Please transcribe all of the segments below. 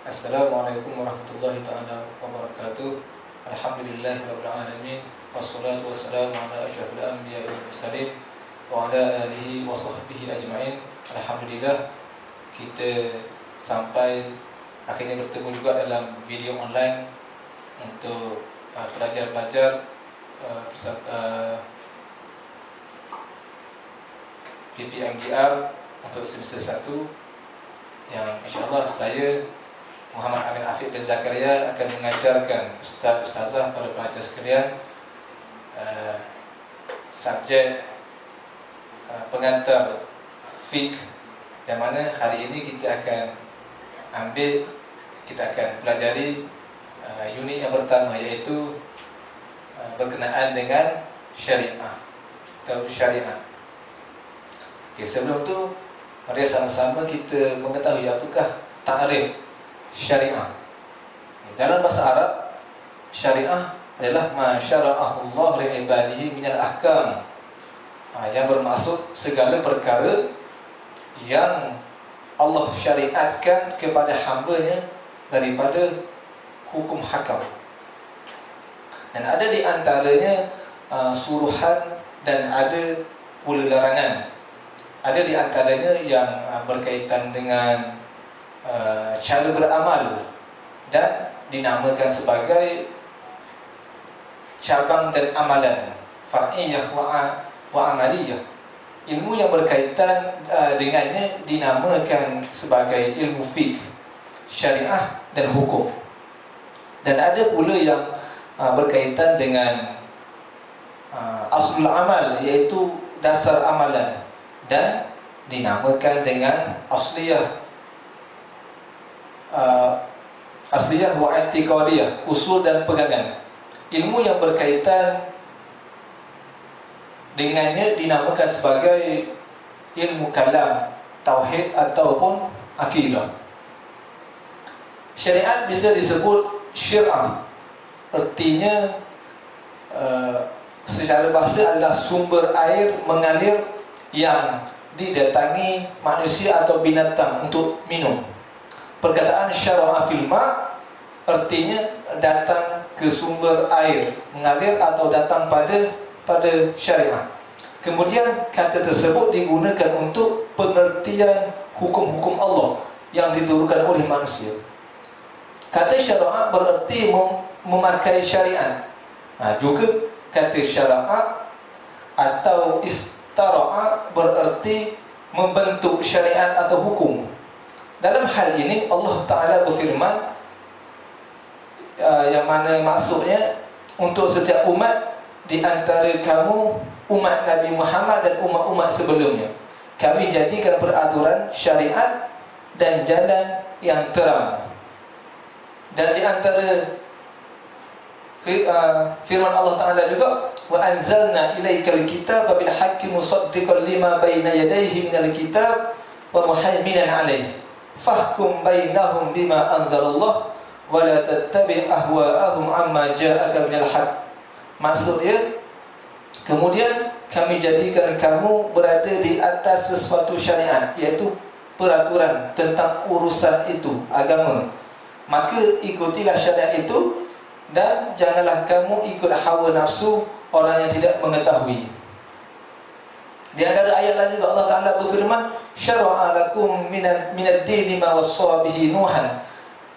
Assalamualaikum warahmatullahi ta'ala wabarakatuh. Alhamdulillahirabbil alamin. Wassalatu wassalamu ala asyrafil anbiya'i wal mursalin wa ala alihi wa sahbihi ajma'in. Alhamdulillah, kita sampai akhirnya bertemu juga dalam video online untuk pelajar-pelajar PPMGR untuk semester 1 yang insyaAllah saya Muhammad Amin Afiq bin Zakaria akan mengajarkan ustaz-ustazah pada pelajar sekalian subjek pengantar fiqh, yang mana hari ini kita akan pelajari unit yang pertama, iaitu berkenaan dengan syariah atau syariat. Okay, sebelum tu mari sama-sama kita mengetahui apakah takrif syariah. Dalam bahasa Arab, syariah adalah ma syara'ahu Allah li ibadihi minal ahkam, yang bermaksud segala perkara yang Allah syariatkan kepada hamba-Nya daripada hukum hakam. Dan ada di antaranya suruhan dan ada pula larangan. Ada di antaranya yang berkaitan dengan cara beramal dan dinamakan sebagai cabang dan amalan, far'iyah wa amaliyah. Ilmu yang berkaitan dengannya dinamakan sebagai ilmu fiqh, syariah dan hukum. Dan ada pula yang berkaitan dengan aslul amal, iaitu dasar amalan, dan dinamakan dengan asliyah wa i'tiqadiyah, usul dan pegangan. Ilmu yang berkaitan dengannya dinamakan sebagai ilmu kalam, tauhid ataupun akidah. Syariat bisa disebut syir'ah, artinya secara bahasa adalah sumber air mengalir yang didatangi manusia atau binatang untuk minum. Perkataan syara'a fil ma' artinya datang ke sumber air, mengalir atau datang pada syariah. Kemudian kata tersebut digunakan untuk pengertian hukum-hukum Allah yang diturunkan oleh manusia. Kata syara'a bererti memakai syariat. Juga kata syara'a atau istara'a bererti membentuk syariat atau hukum. Dalam hal ini Allah Ta'ala berfirman, yang mana maksudnya untuk setiap umat di antara kamu, umat Nabi Muhammad dan umat-umat sebelumnya, kami jadikan peraturan syariat dan jalan yang terang. Dan di antara firman Allah Ta'ala juga, wa anzalna ilaikal kitaba bil haqqi musaddiqan lima baina yadayhi minal kitab wa muhaiminan alaihi fahkum bainahum bima anzalallah wa la tattabi' ahwa'ahum amma ja'aka minal haqq. Maksudnya, kemudian kami jadikan kamu berada di atas sesuatu syariat, iaitu peraturan tentang urusan itu, agama. Maka ikutilah syariat itu dan janganlah kamu ikut hawa nafsu orang yang tidak mengetahui. Di antara ayat lain juga Allah Ta'ala berfirman, syara'a lakum minad dini ma wassa bihi Nuhan.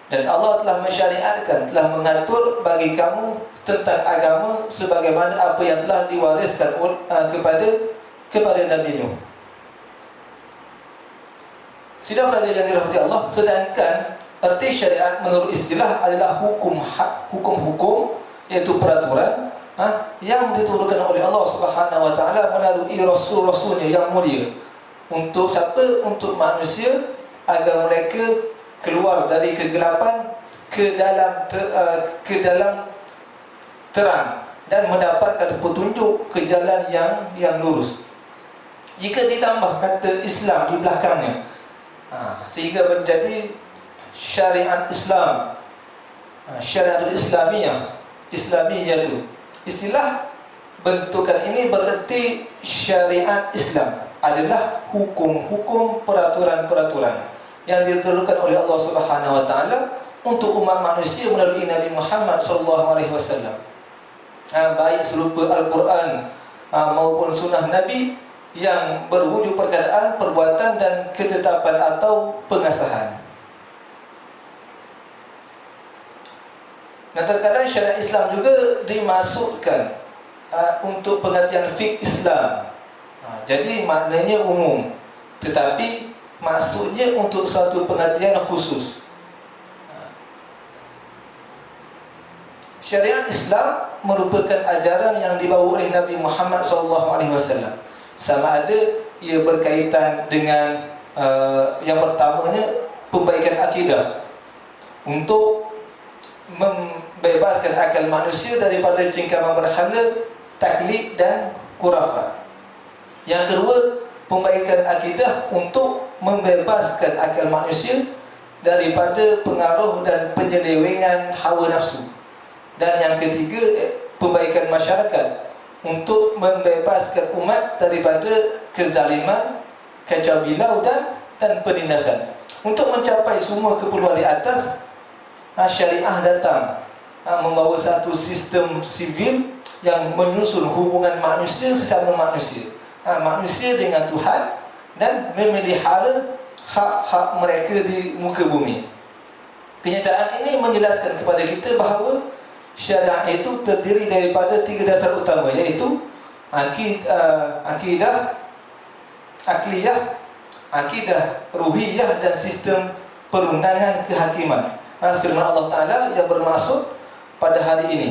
Dan Allah telah mensyariatkan, telah mengatur bagi kamu tentang agama sebagaimana apa yang telah diwariskan kepada Nabi Nuh. Sidang pelajar yang dirahmati Allah, sedangkan Erti syariat menurut istilah adalah hukum-hukum, iaitu peraturan yang diturunkan oleh Allah Subhanahu wa taala melalui rasul-rasulnya yang mulia. Untuk siapa? Untuk manusia, agar mereka keluar dari kegelapan ke dalam terang dan mendapatkan petunjuk ke jalan yang lurus. Jika ditambah kata Islam di belakangnya, sehingga menjadi syariat Islam, syariatul Islamiyah tu. Istilah bentukan ini bererti syariat Islam adalah hukum-hukum, peraturan-peraturan yang diturunkan oleh Allah Subhanahu wa taala untuk umat manusia melalui Nabi Muhammad sallallahu alaihi wasallam. Baik serupa Al-Quran maupun sunnah Nabi yang berwujud perkataan, perbuatan dan ketetapan atau pengasahan. Nah, terkadang syariat Islam juga dimasukkan untuk pengertian fiqh Islam. Jadi maknanya umum, tetapi maksudnya untuk satu pengertian khusus. Syariat Islam merupakan ajaran yang dibawa oleh Nabi Muhammad SAW. Sama ada ia berkaitan dengan yang pertamanya perbaikan akidah, untuk membebaskan akal manusia daripada cengkaman berhala, taklid dan khurafat. Yang kedua, perbaikan akidah untuk membebaskan akal manusia daripada pengaruh dan penyelewengan hawa nafsu. Dan yang ketiga, perbaikan masyarakat untuk membebaskan umat daripada kezaliman, kacau bilau dan penindasan. Untuk mencapai semua keperluan di atas, syariah datang membawa satu sistem sivil yang menyusun hubungan manusia sesama manusia, manusia dengan Tuhan, dan memelihara hak-hak mereka di muka bumi. Kenyataan ini menjelaskan kepada kita bahawa syariat itu terdiri daripada 3 dasar utama, iaitu akidah akliyah, akidah ruhiyah dan sistem perundangan kehakiman. Firman Allah Ta'ala yang bermaksud pada hari ini,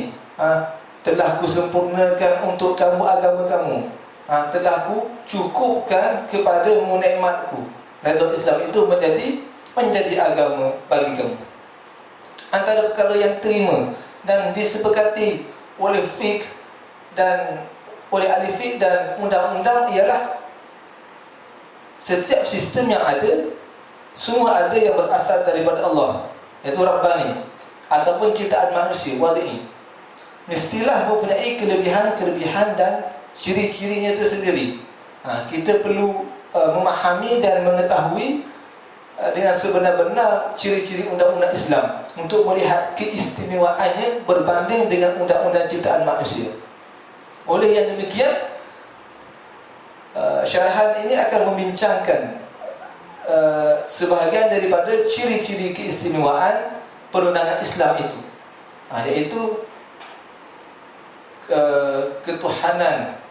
telah kusempurnakan untuk kamu agama kamu, telah ku cukupkan kepadamu nikmatku. Dan Islam itu menjadi agama bagi kamu. Antara perkara yang terima dan disepakati oleh fiqh dan oleh ahli fiqh dan undang-undang ialah setiap sistem yang ada, semua ada yang berasal daripada Allah, iaitu Rabbani, ataupun ciptaan manusia, wadi'i. Mestilah mempunyai kelebihan-kelebihan dan ciri-cirinya tersendiri. Kita perlu memahami dan mengetahui dengan sebenar-benar ciri-ciri undang-undang Islam untuk melihat keistimewaannya berbanding dengan undang-undang ciptaan manusia. Oleh yang demikian, syarahan ini akan membincangkan sebahagian daripada ciri-ciri keistimewaan perundangan Islam itu, iaitu ketuhanan,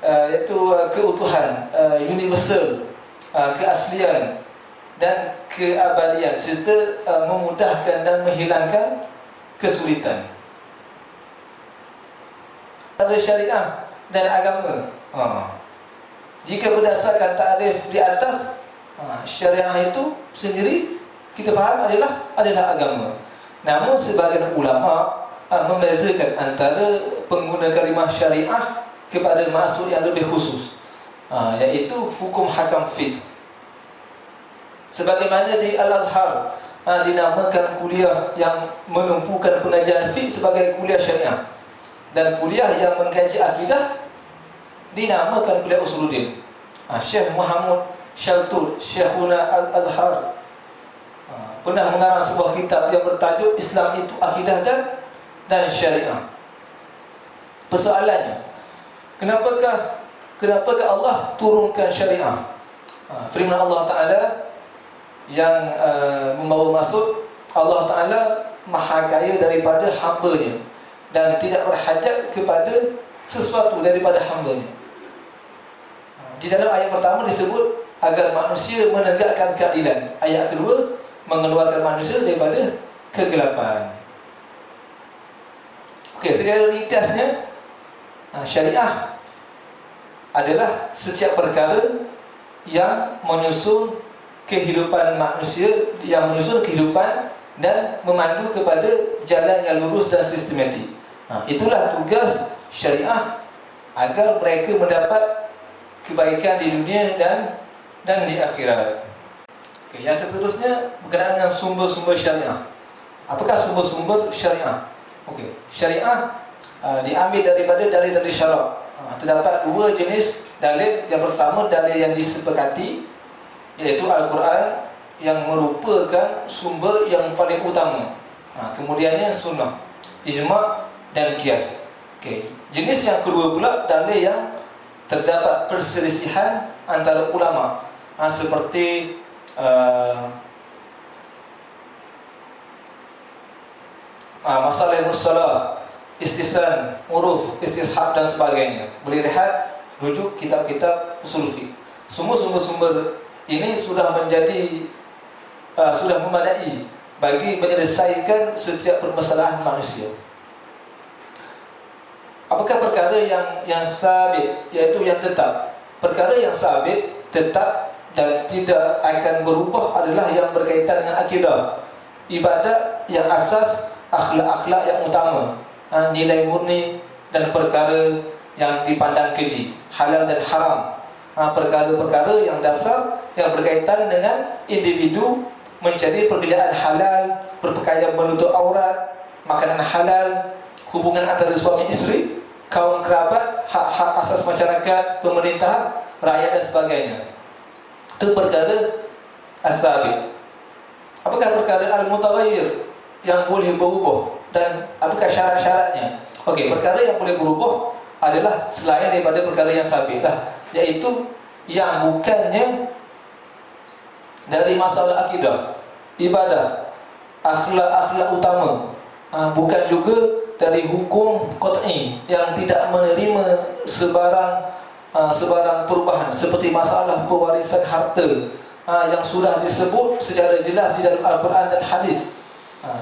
iaitu keutuhan universal, keaslian dan keabadian, serta memudahkan dan menghilangkan kesulitan. Ada syariah dan agama. Jika berdasarkan takrif di atas, syariah itu sendiri kita faham adalah agama. Namun sebagian ulama membezakan antara pengguna kalimah syariah kepada maksud yang lebih khusus, iaitu hukum hakam fiqh. Sebagaimana di Al-Azhar dinamakan kuliah yang menumpukan pengajian fiqh sebagai kuliah syariah, dan kuliah yang mengkaji akidah dinamakan kuliah usuluddin. Syekh Muhammad Syaltul, Syekhuna Al-Azhar, pernah mengarang sebuah kitab yang bertajuk Islam itu Akidah dan Syariah. Persoalannya, kenapakah Allah turunkan syariah? Firman Allah Ta'ala yang membawa maksud, Allah Ta'ala maha kaya daripada hamba-Nya dan tidak berhajat kepada sesuatu daripada hamba-Nya. Di dalam ayat pertama disebut agar manusia menegakkan keadilan. Ayat kedua, mengeluarkan manusia daripada kegelapan. Okey, secara ringkasnya, syariah adalah setiap perkara yang menyusun kehidupan manusia, yang menyusun kehidupan dan memandu kepada jalan yang lurus dan sistematik. Itulah tugas syariah agar mereka mendapat kebaikan di dunia dan di akhirat. Okey, yang seterusnya berkenaan dengan sumber-sumber syariah. Apakah sumber-sumber syariah? Okey, syariah diambil daripada dalil-dalil syarak. Terdapat dua jenis dalil. Yang pertama, dalil yang disepakati, iaitu Al-Quran, yang merupakan sumber yang paling utama. Kemudiannya sunnah, ijma' dan qiyas. Okey, jenis yang kedua pula, dalil yang terdapat perselisihan antara ulama, seperti masalah mursalah, istisan, uruf, istishab dan sebagainya. Boleh lihat rujuk kitab-kitab usul fiqh. Semua sumber-sumber ini sudah menjadi sudah memadai bagi menyelesaikan setiap permasalahan manusia. Apakah perkara yang sabit, iaitu yang tetap? Perkara yang sabit, tetap dan tidak akan berubah adalah yang berkaitan dengan akidah, ibadat yang asas, akhlak-akhlak yang utama, nilai murni dan perkara yang dipandang keji, halal dan haram, perkara-perkara yang dasar yang berkaitan dengan individu mencari pekerjaan halal, berpakaian menutup aurat, makanan halal, hubungan antara suami isteri, kaum kerabat, hak-hak asas masyarakat, pemerintah, rakyat dan sebagainya. Itu perkara as-sabit. Apakah perkara al-mutaghayyir yang boleh berubah dan apakah syarat-syaratnya? Okey, perkara yang boleh berubah adalah selain daripada perkara yang sabit lah, iaitu yang bukannya dari masalah akidah, ibadah, akhlak-akhlak utama, bukan juga dari hukum qat'i yang tidak menerima sebarang perubahan, seperti masalah pewarisan harta yang sudah disebut secara jelas di dalam Al-Quran dan hadis,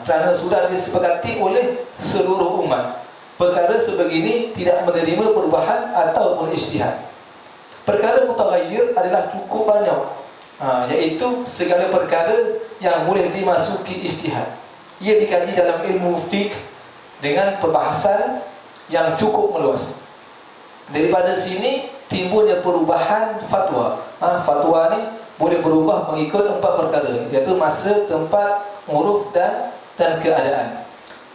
kerana sudah disepakati oleh seluruh umat. Perkara sebegini tidak menerima perubahan ataupun ijtihad. Perkara mutaghayyir adalah cukup banyak, iaitu segala perkara yang boleh dimasuki ijtihad. Ia dikaji dalam ilmu fiqh dengan perbahasan yang cukup meluas. Daripada sini timbulnya perubahan fatwa. Fatwa ni boleh berubah mengikut 4 perkara, iaitu masa, tempat, uruf dan keadaan.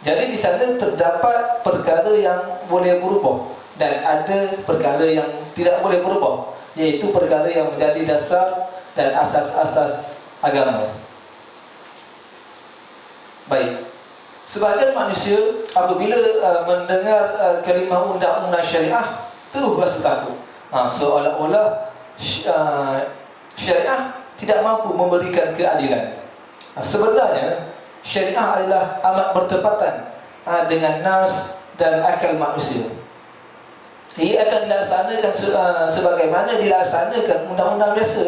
Jadi di sana terdapat perkara yang boleh berubah dan ada perkara yang tidak boleh berubah, iaitu perkara yang menjadi dasar dan asas-asas agama. Baik, sebahagian manusia apabila mendengar kalimah undang-undang syariah terus rasa takut, seolah-olah syariah tidak mampu memberikan keadilan. Sebenarnya syariah adalah amat bertepatan dengan nas dan akal manusia. Ia akan dilaksanakan sebagaimana dilaksanakan undang-undang biasa.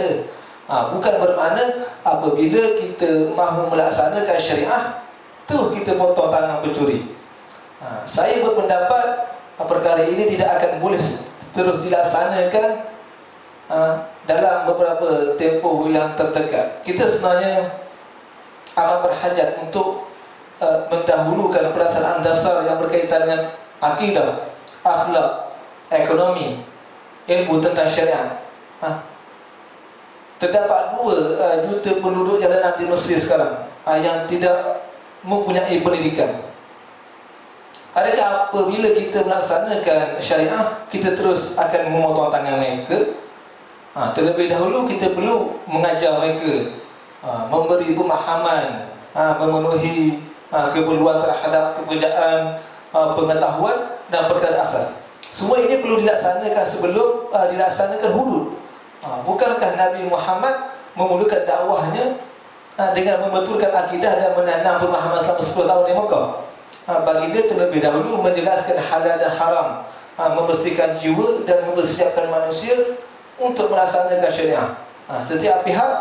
Bukan bermakna apabila kita mahu melaksanakan syariah tu kita potong tangan pencuri. Saya berpendapat perkara ini tidak akan boleh terus dilaksanakan dalam beberapa tempoh yang terdekat. Kita sebenarnya amat berhajat untuk mendahulukan perasaan dasar yang berkaitan dengan akidah, akhlak, ekonomi, ilmu tentang syariat. Terdapat 2 juta penduduk jalanan di Mesir sekarang yang tidak mempunyai pendidikan. Adakah apabila kita melaksanakan syariah kita terus akan memotong tangan mereka? Terlebih dahulu kita perlu mengajar mereka, memberi pemahaman, memenuhi keperluan terhadap kepekerjaan, pengetahuan dan perkara asas. Semua ini perlu dilaksanakan sebelum dilaksanakan hudud. Bukankah Nabi Muhammad memulakan dakwahnya dengan membetulkan akidah dan menanam pemahaman selama 10 tahun di Mekah? Baginda terlebih dahulu menjelaskan halal dan haram, membersihkan jiwa dan mempersiapkan manusia untuk melaksanakan syariah. Setiap pihak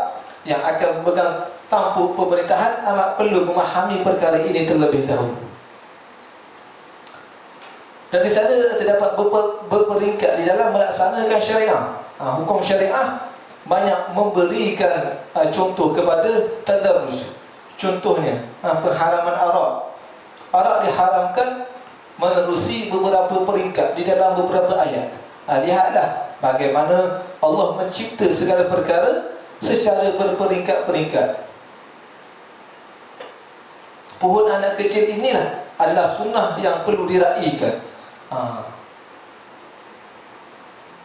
yang akan memegang tampuk pemerintahan amat perlu memahami perkara ini terlebih dahulu. Dan di sana terdapat berperingkat di dalam melaksanakan syariah. Hukum syariah banyak memberikan contoh kepada tadarrus. Contohnya pengharaman arak. Arak diharamkan menerusi beberapa peringkat di dalam beberapa ayat. Lihatlah bagaimana Allah mencipta segala perkara secara berperingkat-peringkat. Pohon anak kecil inilah adalah sunnah yang perlu diraikan.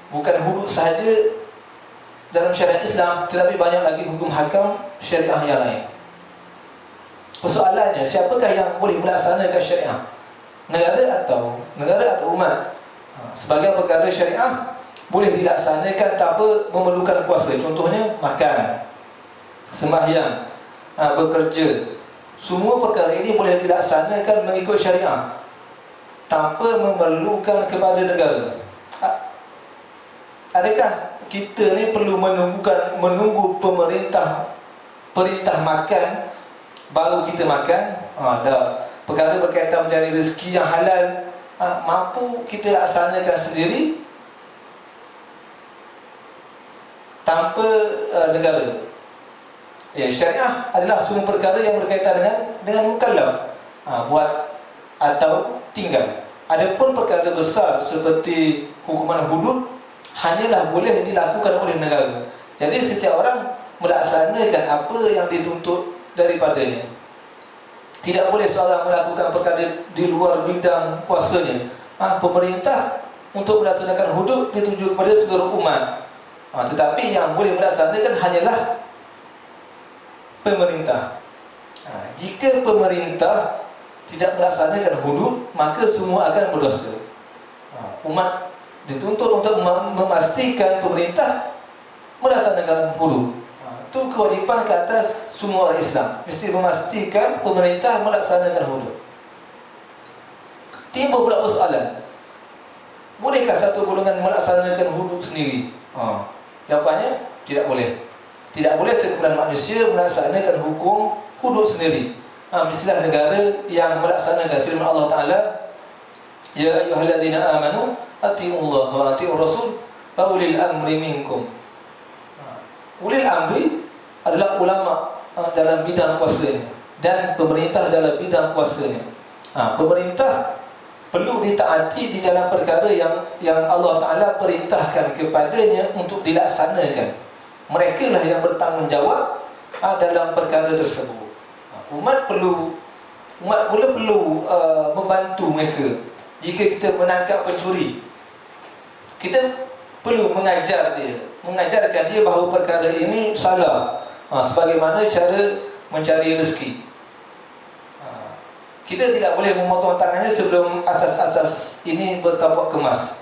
Bukan hudud sahaja dalam syariat Islam, tetapi banyak lagi hukum hakam syariah yang lain. Persoalannya, siapakah yang boleh melaksanakan syariah? Negara atau umat? Sebagai perkara syariah boleh dilaksanakan tanpa memerlukan kuasa. Contohnya makan, sembahyang, bekerja. Semua perkara ini boleh dilaksanakan mengikut syariah tanpa memerlukan kepada negara. Adakah kita ni perlu menunggu perintah makan baru kita makan? Dah. Perkara berkaitan mencari rezeki yang halal, mampu kita laksanakan sendiri tanpa negara. Syariah adalah semua perkara yang berkaitan dengan mukallaf, buat atau tinggal. Adapun perkara besar seperti hukuman hudud hanyalah boleh dilakukan oleh negara. Jadi setiap orang melaksanakan apa yang dituntut daripadanya. Tidak boleh seorang melakukan perkara di luar bidang kuasanya. Pemerintah untuk melaksanakan hudud dituju kepada seluruh umat. Tetapi yang boleh melaksanakan hanyalah pemerintah. Jika pemerintah tidak melaksanakan hudud, maka semua akan berdosa. Umat dituntut untuk memastikan pemerintah melaksanakan hudud. Itu kewajipan ke atas semua orang Islam. Mesti memastikan pemerintah melaksanakan hudud. Timbul pula persoalan, bolehkah satu golongan melaksanakan hudud sendiri? Jawapannya, tidak boleh. Tidak boleh sekumpulan manusia melaksanakan hukum hudud sendiri. Mestilah negara yang melaksanakan firman Allah Ta'ala, Ya ayyuhalladzina amanu ati'ullah wa ati'ur rasul wa ulil amri minkum. Ulil amri adalah ulama dalam bidang kuasanya dan pemerintah dalam bidang kuasanya. Pemerintah perlu ditaati di dalam perkara yang Allah Ta'ala perintahkan kepadanya untuk dilaksanakan. Mereka lah yang bertanggungjawab dalam perkara tersebut. Umat pula perlu membantu mereka. Jika kita menangkap pencuri, kita perlu mengajarkan dia bahawa perkara ini salah, sebagaimana cara mencari rezeki. Kita tidak boleh memotong tangannya sebelum asas-asas ini bertapak kemas.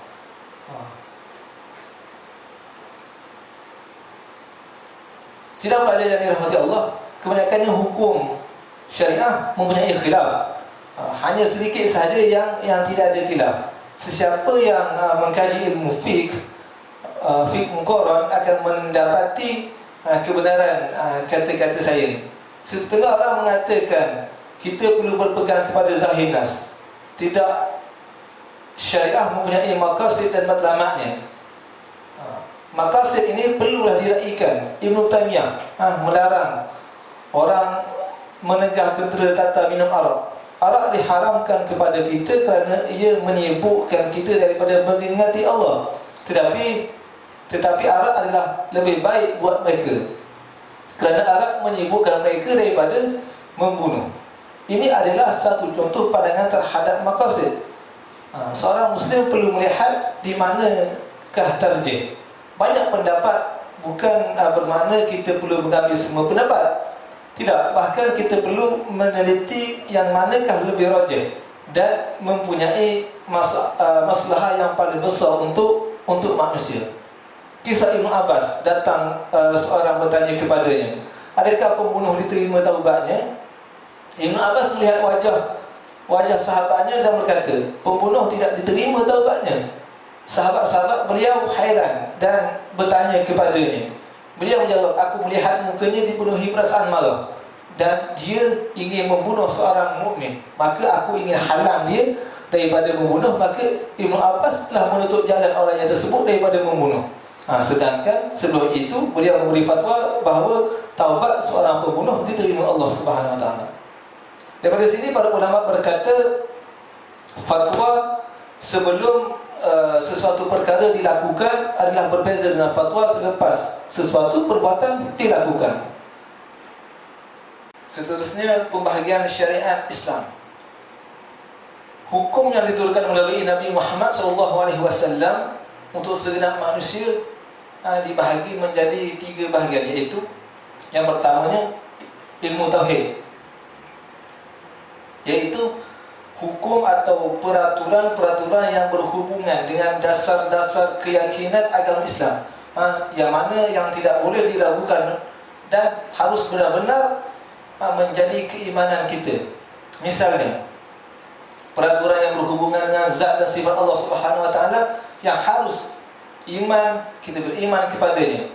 Sidang pelajar yang dirahmati Allah, kebanyakannya hukum syariah mempunyai khilaf. Hanya sedikit sahaja yang tidak ada khilaf. Sesiapa yang mengkaji ilmu fiqh muqarrar akan mendapati kebenaran kata-kata saya ni. Setengah orang mengatakan kita perlu berpegang kepada zahir nas. Tidak, syariah mempunyai maqasid dan matlamatnya. Maqasid ini perlulah diraikan. Ibn Taymiyah melarang orang menegah tentera tata minum arak. Arak diharamkan kepada kita kerana ia menyibukkan kita daripada mengingati Allah. Tetapi arak adalah lebih baik buat mereka, kerana arak menyibukkan mereka daripada membunuh. Ini adalah satu contoh pandangan terhadap maqasid. Seorang Muslim perlu melihat di manakah tarjih. Banyak pendapat bukan bermakna kita perlu mengambil semua pendapat. Tidak, bahkan kita perlu meneliti yang manakah lebih rajih dan mempunyai masalah yang paling besar untuk manusia. Kisah Ibn Abbas, datang seorang bertanya kepadanya, adakah pembunuh diterima taubatnya? Ibn Abbas melihat wajah sahabatnya dan berkata, pembunuh tidak diterima taubatnya. Sahabat-sahabat beliau hairan dan bertanya kepadanya, Beliau menjawab, aku melihat mukanya dipenuhi perasaan malu dan dia ingin membunuh seorang mukmin. Maka aku ingin halang dia daripada membunuh. Maka Ibnu Abbas telah menutup jalan orang yang tersebut daripada membunuh. Sedangkan sebelum itu beliau memberi fatwa bahawa taubat seorang pembunuh diterima Allah Subhanahu Wa Taala. Daripada sini para ulama berkata, fatwa sebelum sesuatu perkara dilakukan adalah berbeza dengan fatwa selepas sesuatu perbuatan dilakukan. Seterusnya, pembahagian syariat Islam. Hukum yang diturunkan melalui Nabi Muhammad SAW untuk segenap manusia dibahagi menjadi 3 bahagian, iaitu yang pertamanya ilmu tauhid, iaitu hukum atau peraturan-peraturan yang berhubungan dengan dasar-dasar keyakinan agama Islam, yang mana yang tidak boleh diragukan dan harus benar-benar menjadi keimanan kita. Misalnya, peraturan yang berhubungan dengan zat dan sifat Allah Subhanahu Wa Taala yang harus iman, kita beriman kepadanya,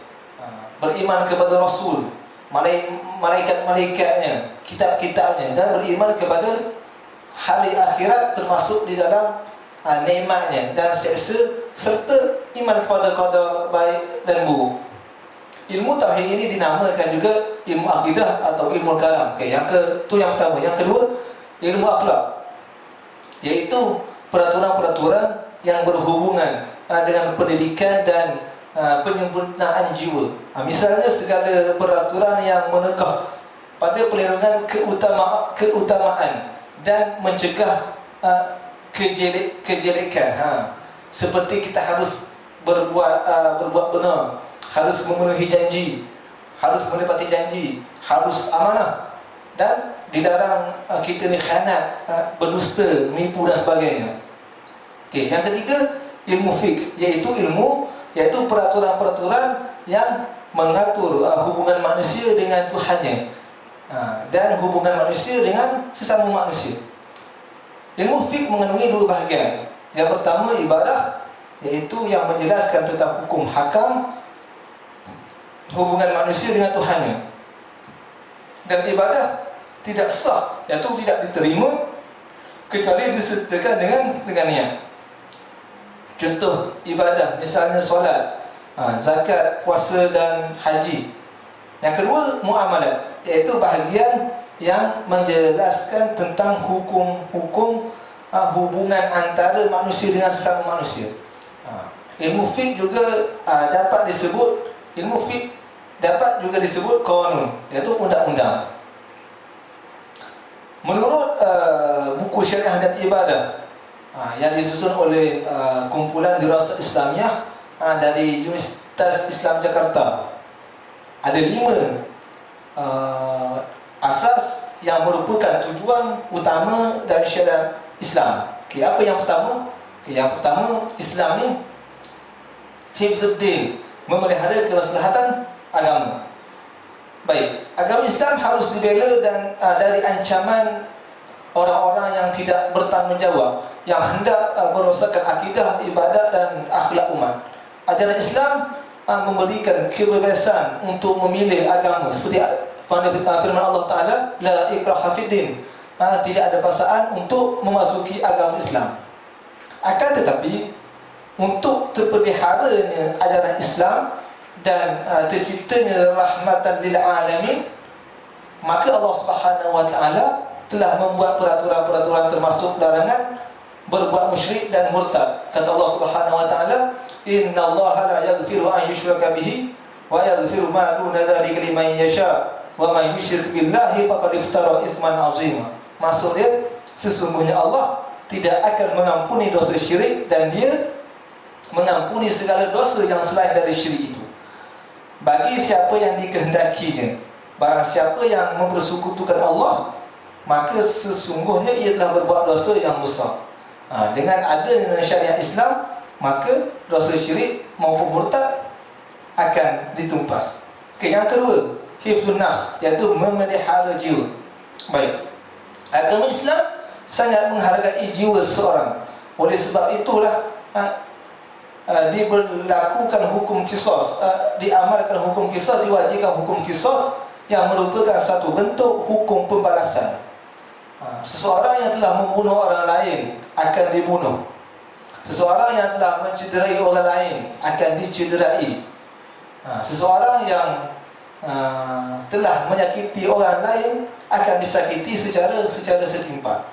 beriman kepada Rasul, malaikat-malaikatnya, kitab-kitabnya, dan beriman kepada hari akhirat termasuk di dalam nikmatnya dan seksa, serta iman kepada qada baik dan buruk. Ilmu tauhid ini dinamakan juga ilmu akidah atau ilmu kalam. Yang pertama. Yang kedua, ilmu akhlak, iaitu peraturan-peraturan yang berhubungan dengan pendidikan dan penyempurnaan jiwa. Misalnya segala peraturan yang menegak pada perlindungan keutamaan dan mencegah kejelekan. Seperti kita harus berbuat benar, harus memenuhi janji, harus menepati janji, harus amanah, dan dilarang kita ni khianat, berdusta, menipu dan sebagainya. Okey, yang ketiga, ilmu fiqh, iaitu peraturan-peraturan yang mengatur hubungan manusia dengan Tuhannya dan hubungan manusia dengan sesama manusia. Ilmu fiqh mengandungi 2 bahagian. Yang pertama, ibadah, iaitu yang menjelaskan tentang hukum hakam hubungan manusia dengan Tuhannya. Dan ibadah tidak sah, iaitu tidak diterima kecuali disertakan dengan niat. Contoh ibadah, misalnya solat, zakat, puasa dan haji. Yang kedua, muamalat, iaitu bahagian yang menjelaskan tentang hukum-hukum hubungan antara manusia dengan sesama manusia. Ilmu fiqh juga dapat disebut qanun, iaitu undang-undang. Menurut buku Syariah dan Ibadah yang disusun oleh kumpulan Dirasat Islamiyah dari Universitas Islam Jakarta, ada 5 asas yang merupakan tujuan utama dari syariat Islam. Apa yang pertama? Yang pertama, Islam ni hifzuddin, memelihara kemaslahatan agama. Baik, agama Islam harus dibela dan dari ancaman orang-orang yang tidak bertanggungjawab, yang hendak merosakkan akidah, ibadat dan akhlak umat. Ajaran Islam memberikan kebebasan untuk memilih agama, seperti firman Allah Ta'ala, la ikraha fid din, tidak ada paksaan untuk memasuki agama Islam. Akan tetapi, untuk terpeliharanya ajaran Islam dan terciptanya rahmatan lil alamin, maka Allah Subhanahu Wa Ta'ala telah membuat peraturan-peraturan termasuk larangan berbuat musyrik dan murtad. Kata Allah Subhanahu Wa Ta'ala, innallaha la yaghfiru an yushraka bihi wa yaghfiru ma duna dzalika liman yasha wa man yusyrik billahi faqad iftara isman 'azima. Maksudnya, sesungguhnya Allah tidak akan mengampuni dosa syirik dan dia mengampuni segala dosa yang selain dari syirik itu bagi siapa yang dikehendakinya. Barang siapa yang mempersekutukan Allah, maka sesungguhnya ia telah berbuat dosa yang besar. Dengan adanya syariat Islam, maka dosa syirik maupun murtad akan ditumpas. Yang kedua, hifzun nafs, iaitu memelihara jiwa. Baik, agama Islam sangat menghargai jiwa seseorang. Oleh sebab itulah diberlakukan hukum qisas, diamalkan hukum qisas, diwajibkan hukum qisas yang merupakan satu bentuk hukum pembalasan. Seseorang yang telah membunuh orang lain akan dibunuh. Seseorang yang telah mencederai orang lain akan dicederai. Seseorang yang telah menyakiti orang lain akan disakiti secara setimpal.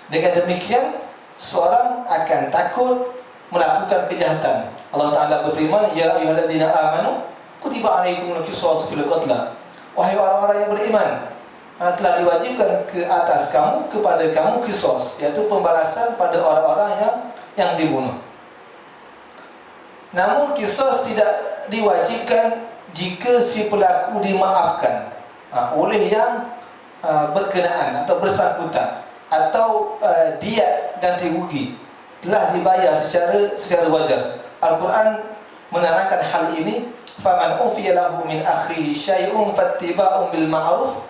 Dengan demikian, seorang akan takut melakukan kejahatan. Allah Ta'ala berfirman, Ya ayyuhalladzina amanu kutiba alaikumul qisasu fil qatla. Wahai orang-orang yang beriman, telah diwajibkan ke atas kamu, kepada kamu qisas, iaitu pembalasan pada orang-orang yang dibunuh. Namun qisas tidak diwajibkan jika si pelaku dimaafkan oleh yang berkenaan atau bersangkutan, atau diat ganti rugi telah dibayar secara wajar. Al-Quran menerangkan hal ini, faman ufiya lahu min akhihi syai'un fattiba'un bil ma'ruf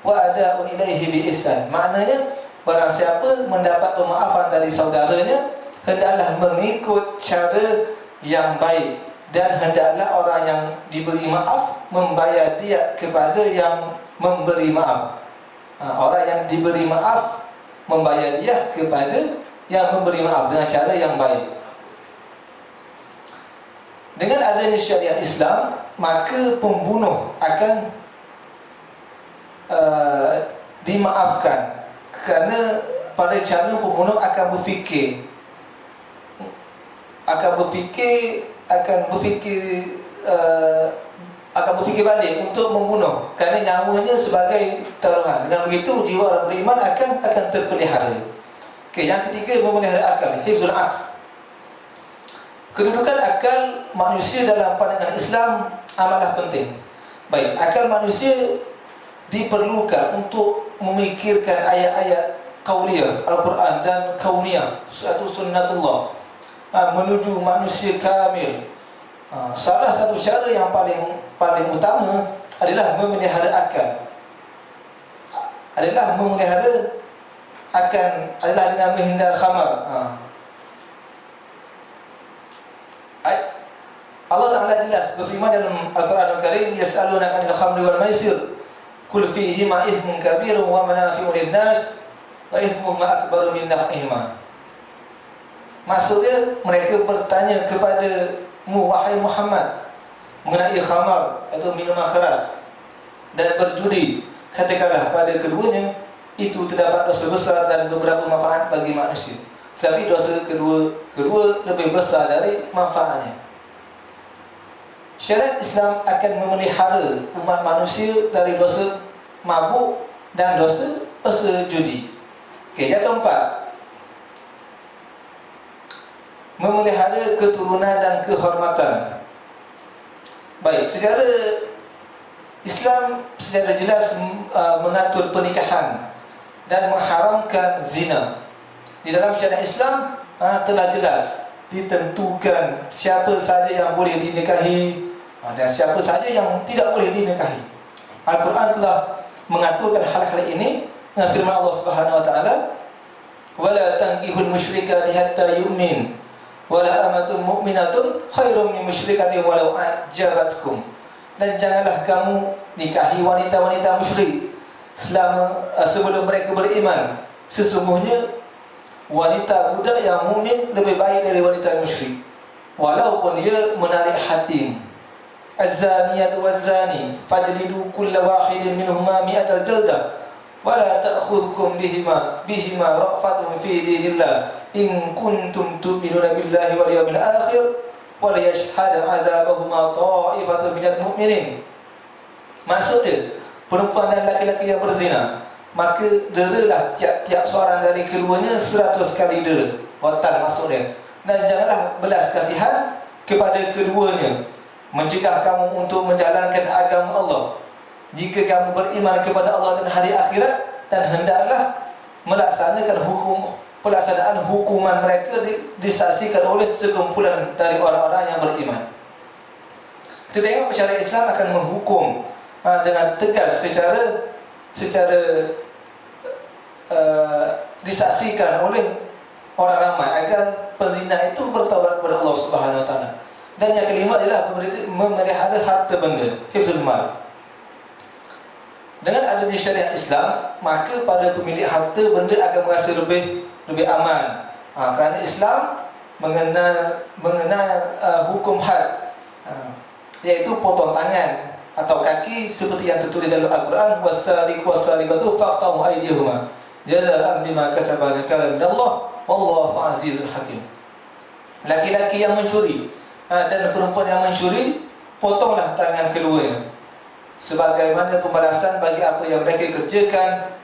wa ada'un ilaihi bi ihsan. Maknanya, barang siapa mendapat pemaafan dari saudaranya, hendaklah mengikut cara yang baik, dan hendaklah orang yang diberi maaf membayar diat kepada yang memberi maaf. Orang yang diberi maaf membayar diat kepada yang memberi maaf dengan cara yang baik. Dengan adanya syariat Islam, maka pembunuh akan dimaafkan, kerana pada cara pembunuh akan berfikir balik untuk membunuh, kerana nyawanya sebagai taruhan. Dengan begitu, jiwa orang beriman akan terpelihara. Yang ketiga, memelihara akal, hifzul aql. Kedudukan akal manusia dalam pandangan Islam amatlah penting. Baik, akal manusia diperlukan untuk memikirkan ayat-ayat qauliyah Al-Quran dan kauniyah, suatu sunnatullah, menuju manusia kamil. Salah satu cara yang paling utama adalah memelihara akal. Adalah dengan menghindar khamar. Allah Ta'ala jelas berfirman dalam Al-Quran Al-Karim, yas'alunaka 'anil khamri wal maisir qul fihima ithmun kabirun wa manafi'u lin-nas wa ithmuhuma akbaru min naf'ihima. Maksudnya, mereka bertanya kepadamu, wahai Muhammad, mengenai khamar atau minuman keras dan berjudi. Katakanlah, pada keduanya itu terdapat dosa besar dan beberapa manfaat bagi manusia, tetapi dosa kedua lebih besar dari manfaatnya. Syariat Islam akan memelihara umat manusia dari dosa mabuk dan dosa judi. Yang keempat, memelihara keturunan dan kehormatan. Baik, secara Islam secara jelas mengatur pernikahan dan mengharamkan zina. Di dalam syariat Islam telah jelas ditentukan siapa saja yang boleh dinikahi dan siapa saja yang tidak boleh dinikahi. Al-Quran telah mengaturkan hal-hal ini dengan firman Allah Subhanahu wa taala, "Wala tankihul musyrikati hatta yu'min, wala amatun mu'minatun khairum min musyrikatin walau a'jabatkum." Dan janganlah kamu nikahi wanita-wanita musyrik sebelum mereka beriman. Sesungguhnya wanita budak yang mukmin lebih baik dari wanita musyrik, walaupun dia menarik hati. Az-zaniyatu waz-zani fajlidu kulla wahidin minhuma mi'atal jaldah wala ta'khudhukum bihima ra'fatun fi dinillah in kuntum tu'minuna billahi wal yawmil akhir wa liyashhad 'adzabahuma ta'ifatun minal mu'minin. Maksudnya, perempuan dan laki-laki yang berzina, maka deralah tiap-tiap seorang dari keduanya 100 kali dera. Watan maksudnya. Dan janganlah belas kasihan kepada keduanya, mencegah kamu untuk menjalankan agama Allah jika kamu beriman kepada Allah dan hari akhirat, dan hendaklah pelaksanaan hukuman mereka disaksikan oleh sekumpulan dari orang-orang yang beriman. Kita tengok syariat Islam akan menghukum dengan tegas secara disaksikan oleh orang ramai agar penzina itu bertaubat kepada Allah Subhanahu wa taala. Dan yang kelima adalah memelihara harta benda, hifzul mal. Dengan adanya syariat Islam, maka pada pemilik harta benda akan merasa lebih aman. Kerana Islam mengenal hukum had, iaitu potong tangan atau kaki seperti yang tertulis dalam Al-Quran, wasariqu wasariqatu faqtahu aydihuma jazaa'an bima kasaba nakalan minallah wallahu azizul hakim. Laki-laki yang mencuri dan perempuan yang mencuri, potonglah tangan keduanya sebagaimana pembalasan bagi apa yang mereka kerjakan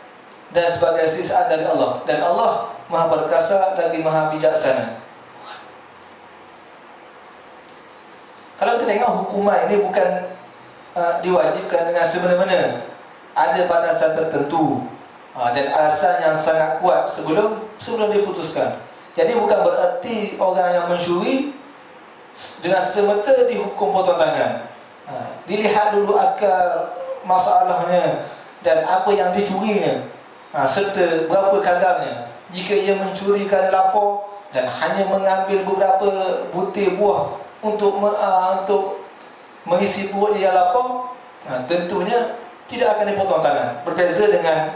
dan sebagai sisaan dari Allah, dan Allah Maha Perkasa lagi Maha Bijaksana. Kalau kita tengok, hukuman ini bukan diwajibkan dengan semena-mena, ada batasan tertentu dan alasan yang sangat kuat sebelum diputuskan. Jadi bukan berarti orang yang mencuri dengan semata dihukum potong tangan. Dilihat dulu akar masalahnya dan apa yang dicurinya, serta berapa kadarnya. Jika ia mencuri kerana lapar dan hanya mengambil beberapa butir buah untuk mengisi perut dia yang lapar, tentunya tidak akan dipotong tangan. Berbeza dengan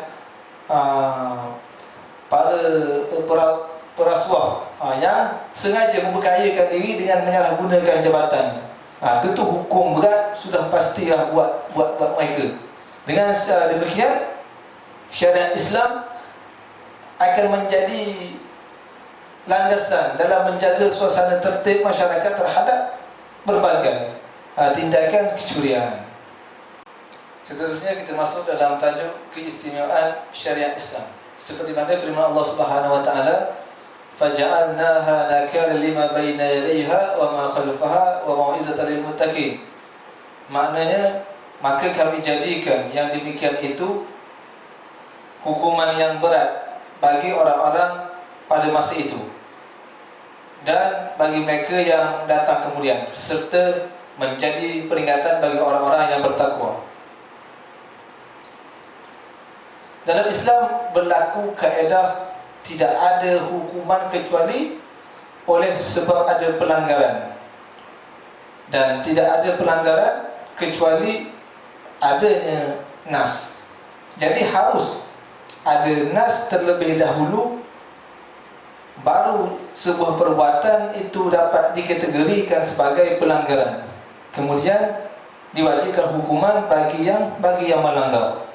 para perasuah yang sengaja memperkayakan diri dengan menyalahgunakan jabatan. Tentu hukum berat sudah pastilah buat mereka. Dengan demikian, syariat Islam akan menjadi landasan dalam menjaga suasana tertib masyarakat terhadap berbagai tindakan kecurian. Seterusnya kita masuk dalam tajuk keistimewaan syariat Islam. Seperti mana firman Allah Subhanahu wa taala, faja'alnaha nakala lima baina yadayha wa ma khalfaha wa mau'izatan lil muttaqin. Maknanya, maka kami jadikan yang demikian itu hukuman yang berat bagi orang-orang pada masa itu dan bagi mereka yang datang kemudian, serta menjadi peringatan bagi orang-orang yang bertakwa. Dalam Islam berlaku kaedah tidak ada hukuman kecuali oleh sebab ada pelanggaran, dan tidak ada pelanggaran kecuali adanya nas. Jadi harus ada nas terlebih dahulu, baru sebuah perbuatan itu dapat dikategorikan sebagai pelanggaran. Kemudian diwajibkan hukuman bagi yang melanggar.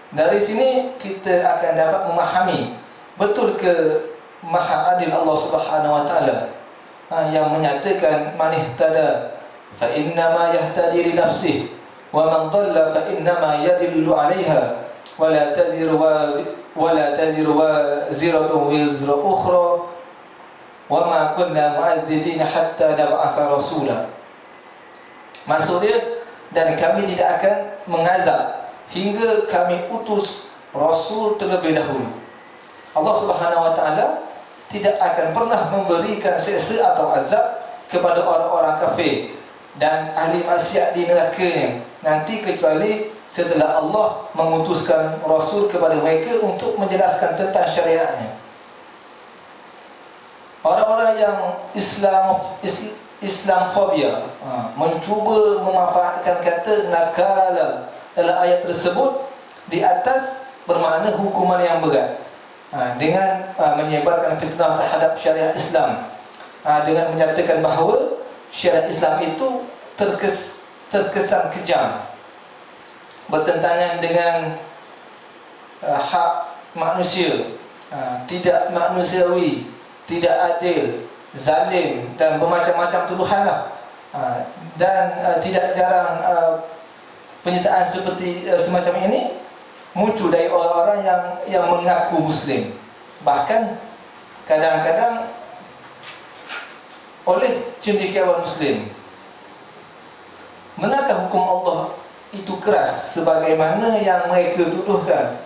Dari sini kita akan dapat memahami betul ke Maha Adil Allah Subhanahu wa taala yang menyatakan, man ihtada fa innama yahtadi li nafsihi wa man dhalla fa innama yadillu 'alaiha wa la taziru waziratun wizra ukhra wa ma kunna mu'adzibina hatta nab'atha rasula. Maksudnya, dan kami tidak akan mengazab hingga kami utus Rasul terlebih dahulu. Allah Subhanahu wa ta'ala tidak akan pernah memberikan siksa atau azab kepada orang-orang kafir dan ahli maksiat di nerakanya nanti, kecuali setelah Allah mengutuskan Rasul kepada mereka untuk menjelaskan tentang syariatnya. Orang-orang yang Islamfobia mencuba memanfaatkan kata nakala dalam ayat tersebut di atas bermakna hukuman yang berat, dengan menyebarkan fitnah terhadap syariat Islam, dengan menyatakan bahawa syariat Islam itu terkesan kejam, bertentangan dengan hak manusia, tidak manusiawi, tidak adil, zalim dan bermacam-macam tuduhanlah. Dan tidak jarang penyataan seperti semacam ini muncul dari orang-orang yang mengaku Muslim, bahkan kadang-kadang oleh cendekiawan Muslim. Manakah hukum Allah itu keras sebagaimana yang mereka tuduhkan?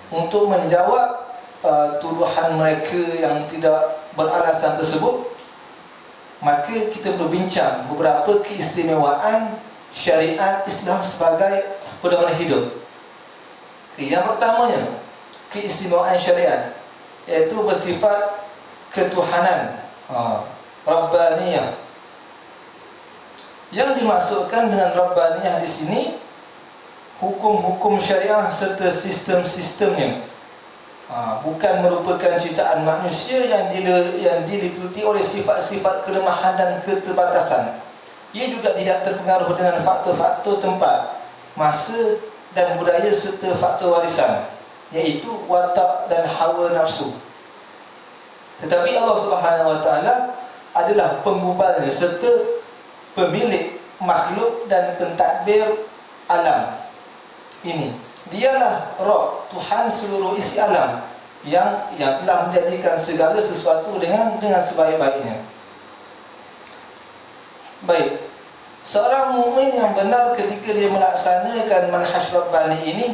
Untuk menjawab tuduhan mereka yang tidak beralasan tersebut, maka kita berbincang beberapa keistimewaan syariat Islam sebagai pedoman hidup. Yang pertamanya, keistimewaan syariat iaitu bersifat ketuhanan. Rabbaniyah. Yang dimaksudkan dengan Rabbaniyah di sini hukum-hukum syariah serta sistem-sistemnya. Bukan merupakan ciptaan manusia yang diliputi oleh sifat-sifat kelemahan dan keterbatasan. Ia juga tidak terpengaruh dengan faktor-faktor tempat, masa dan budaya serta faktor warisan, iaitu watak dan hawa nafsu. Tetapi Allah Subhanahu Wa Taala adalah pembubarnya serta pemilik makhluk dan pentadbir alam ini. Dialah Rabb, Tuhan seluruh isi alam, yang telah menjadikan segala sesuatu dengan sebaik-baiknya. Baik, seorang mukmin yang benar ketika dia melaksanakan manhaj Rabbani ini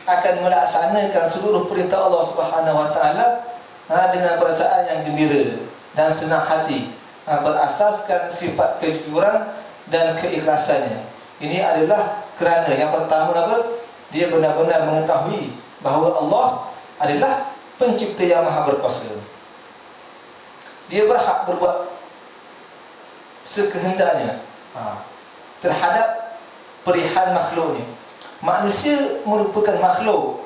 akan melaksanakan seluruh perintah Allah Subhanahu Wa Taala dengan perasaan yang gembira dan senang hati, berasaskan sifat kejujuran dan keikhlasannya. Ini adalah kerana yang pertama apa? Dia benar-benar mengetahui bahawa Allah adalah pencipta yang maha berkuasa. Dia berhak berbuat sekehendaknya terhadap perihal makhluknya. Manusia merupakan makhluk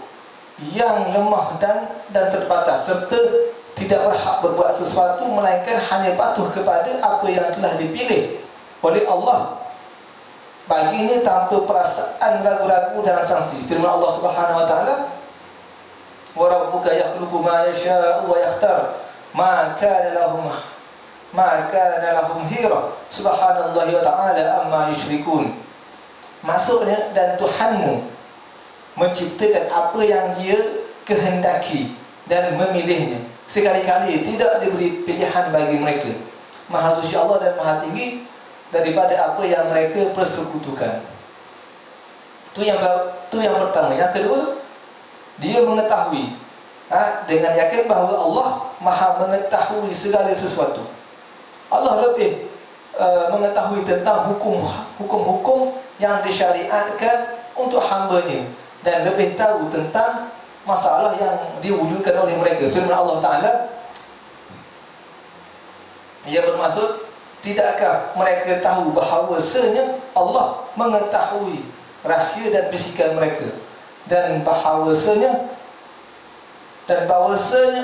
yang lemah dan terbatas, serta tidak berhak berbuat sesuatu melainkan hanya patuh kepada apa yang telah dipilih oleh Allah baginya tanpa perasaan ragu-ragu dan sangsi. Firman Allah Subhanahu Wa Taala, wa rabbuka yakhluqu ma yasha'u wa yakhtar ma kana lahum hira subhanallahi wa ta'ala amma yusyrikun. Maksudnya, dan Tuhanmu menciptakan apa yang dia kehendaki dan memilihnya. Sekali-kali tidak diberi pilihan bagi mereka. Maha suci Allah dan maha tinggi daripada apa yang mereka persekutukan. Itu yang pertama. Yang kedua, dia mengetahui dengan yakin bahawa Allah maha mengetahui segala sesuatu. Allah lebih mengetahui tentang hukum-hukum yang disyariatkan untuk hamba-Nya, dan lebih tahu tentang masalah yang diwujudkan oleh mereka. Firman Allah Ta'ala, ia bermaksud, tidakkah mereka tahu bahawasanya Allah mengetahui rahsia dan bisikan mereka, dan bahawasanya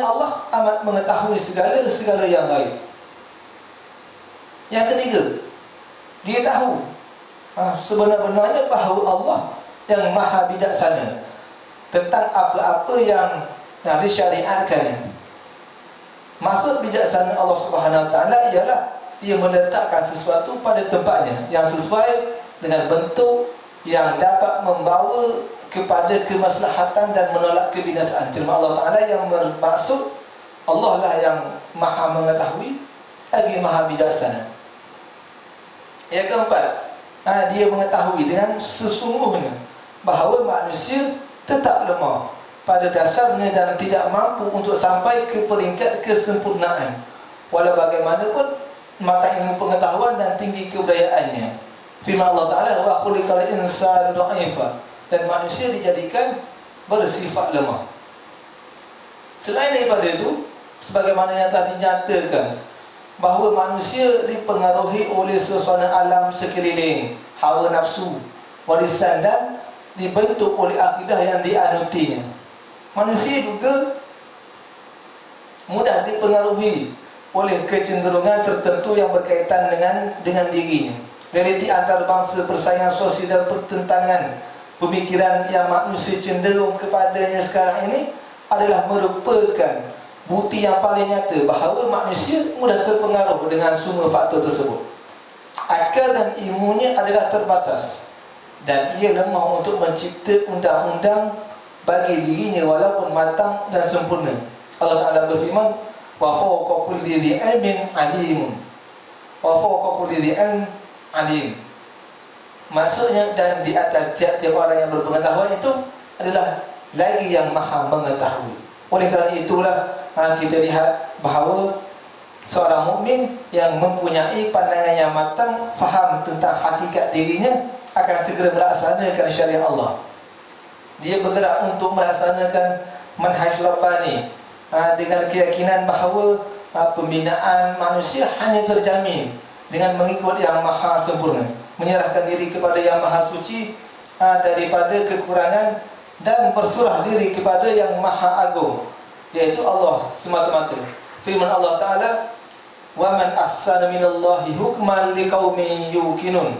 Allah amat mengetahui segala yang baik. Yang ketiga, dia tahu sebenar-benarnya bahawa Allah yang maha bijaksana tentang apa-apa yang disyariatkannya. Maksud bijaksana Allah Subhanahu Wa Taala ialah ia meletakkan sesuatu pada tempatnya yang sesuai dengan bentuk yang dapat membawa kepada kemaslahatan dan menolak kebinasaan. Firman Allah Ta'ala yang bermaksud Allah lah yang maha mengetahui lagi maha bijaksana. Yang keempat, dia mengetahui dengan sesungguhnya bahawa manusia tetap lemah pada dasarnya dan tidak mampu untuk sampai ke peringkat kesempurnaan, walau bagaimanapun mata ilmu pengetahuan dan tinggi kebudayaannya. Firman Allah Ta'ala, wa khuliqal insanu dha'ifa, dan manusia dijadikan bersifat lemah. Selain daripada itu, sebagaimana yang telah dinyatakan bahawa manusia dipengaruhi oleh suasana alam sekeliling, hawa nafsu, warisan, dan dibentuk oleh akidah yang dianutinya. Manusia juga mudah dipengaruhi oleh kecenderungan tertentu yang berkaitan dengan dirinya. Realiti antarabangsa, persaingan sosial dan pertentangan pemikiran yang manusia cenderung kepadanya sekarang ini adalah merupakan bukti yang paling nyata bahawa manusia mudah terpengaruh dengan semua faktor tersebut. Akal dan ilmunya adalah terbatas, dan ia lemah untuk mencipta undang-undang bagi dirinya walaupun matang dan sempurna. Allah Ta'ala berfirman, wa fawqa kulli dhi ilmin alim. Wa fawqa kulli dhi ilmin alim. Maksudnya, dan di atas tiap-tiap orang yang berpengetahuan itu adalah lagi yang maha mengetahui. Oleh kerana itulah kita lihat bahawa seorang mukmin yang mempunyai pandangan yang matang, faham tentang hakikat dirinya, akan segera melaksanakan syariat Allah. Dia bergerak untuk melaksanakan manhaj Rabbani dengan keyakinan bahawa pembinaan manusia hanya terjamin dengan mengikut yang maha sempurna, menyerahkan diri kepada yang maha suci daripada kekurangan, dan berserah diri kepada yang maha agung, yaitu Allah semata-mata. Firman Allah Ta'ala, وَمَنْ أَحْسَنَ مِنَ اللَّهِ حُكْمًا لِقَوْمٍ يُوقِنُونَ.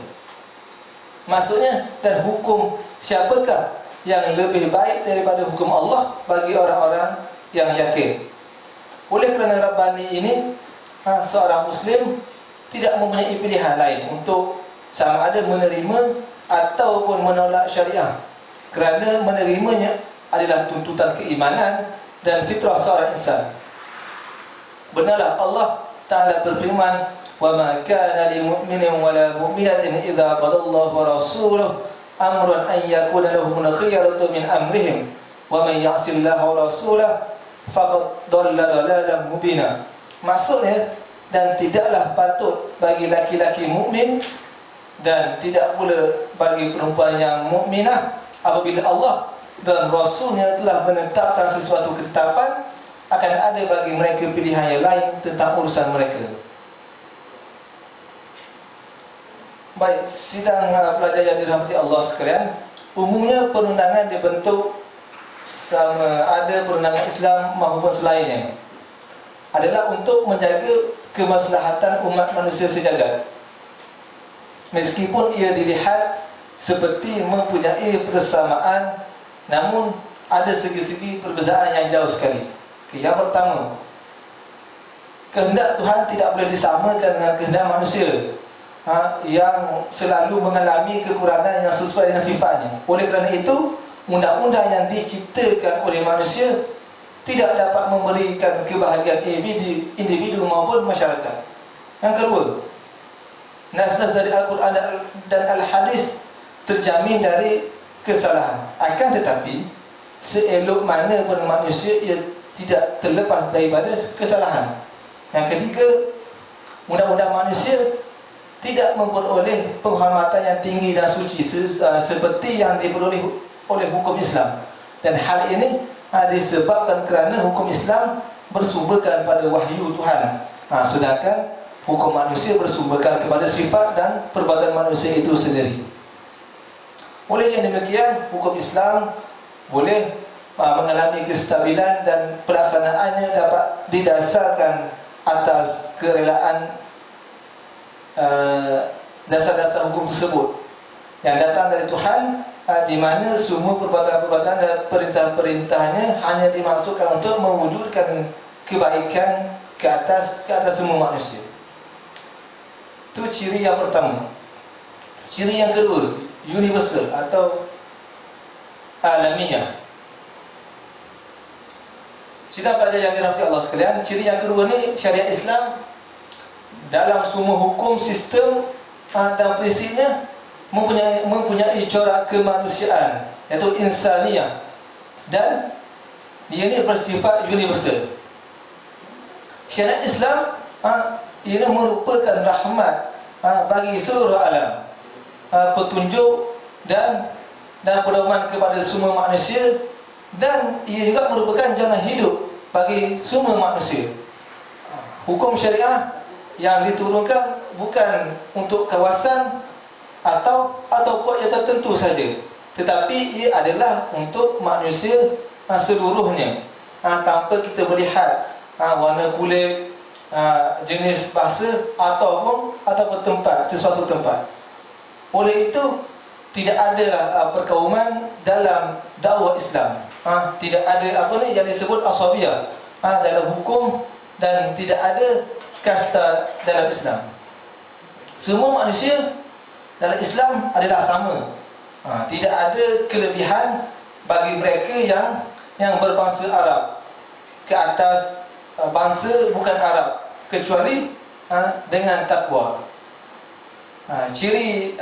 Maksudnya, dan hukum siapakah yang lebih baik daripada hukum Allah bagi orang-orang yang yakin. Oleh kerana Rabbani ini, seorang Muslim tidak mempunyai pilihan lain untuk sama ada menerima ataupun menolak syariah, kerana menerimanya adalah tuntutan keimanan dan fitrah seorang insan. Benarlah Allah Ta'ala berfirman, وَمَا كَانَ لِمُؤْمِنٍ وَلَا مُؤْمِنَةٍ إِذَا قَضَى اللَّهُ وَرَسُولُهُ أَمْرًا أَنْ يَكُونَ لَهُمُ الْخِيَرَةُ مِنْ أَمْرِهِمْ وَمَنْ يَعْصِ اللَّهَ وَرَسُولَهُ فَقَدْ ضَلَّ ضَلَالًا مُبِينًا. Maksudnya, dan tidaklah patut bagi laki-laki mukmin dan tidak pula bagi perempuan yang mukminah apabila Allah dan Rasulnya telah menetapkan sesuatu ketetapan, akan ada bagi mereka pilihan yang lain tentang urusan mereka. Baik, sidang pelajar yang dirahmati Allah sekalian, umumnya perundangan dibentuk sama ada perundangan Islam maupun selainnya adalah untuk menjaga kemaslahatan umat manusia sejagat. Meskipun ia dilihat seperti mempunyai persamaan, namun ada segi-segi perbezaan yang jauh sekali. Yang pertama, kehendak Tuhan tidak boleh disamakan dengan kehendak manusia yang selalu mengalami kekurangan yang sesuai dengan sifatnya. Oleh kerana itu, undang-undang yang diciptakan oleh manusia tidak dapat memberikan kebahagiaan individu maupun masyarakat. Yang kedua, nas-nas dari Al-Quran dan Al-Hadis terjamin dari kesalahan. Akan tetapi, seelok mana pun manusia, ia tidak terlepas daripada kesalahan. Yang ketiga, undang-undang manusia tidak memperoleh penghormatan yang tinggi dan suci seperti yang diperoleh oleh hukum Islam. Dan hal ini disebabkan kerana hukum Islam bersumberkan pada wahyu Tuhan, sedangkan hukum manusia bersumberkan kepada sifat dan perbuatan manusia itu sendiri. Oleh yang demikian, hukum Islam boleh mengalami kestabilan dan pelaksanaannya dapat didasarkan atas kerelaan dasar-dasar hukum tersebut yang datang dari Tuhan, di mana semua perbuatan-perbuatan dan perintah-perintahnya hanya dimaksudkan untuk mewujudkan kebaikan ke atas semua manusia. Itu ciri yang pertama. Ciri yang kedua, universal atau alamiah. Sidang pelajar yang dirahmati Allah sekalian, ciri yang kedua ni, syariat Islam dalam semua hukum, sistem dan prinsipnya mempunyai corak kemanusiaan, iaitu insaniah, dan dia ini bersifat universal. Syariat Islam ia merupakan rahmat bagi seluruh alam, petunjuk dan pedoman kepada semua manusia, dan ia juga merupakan jalan hidup bagi semua manusia. Hukum syariah yang diturunkan bukan untuk kawasan atau puak yang tertentu saja, tetapi ia adalah untuk manusia seluruhnya, tanpa kita melihat warna kulit, jenis bahasa ataupun tempat, sesuatu tempat. Oleh itu, tidak ada perkauman dalam dakwah Islam. Tidak ada yang disebut asabiyah dalam hukum, dan tidak ada kasta dalam Islam. Semua manusia dalam Islam adalah sama. Tidak ada kelebihan bagi mereka yang berbangsa Arab ke atas bangsa bukan Arab, kecuali dengan takwa. Ciri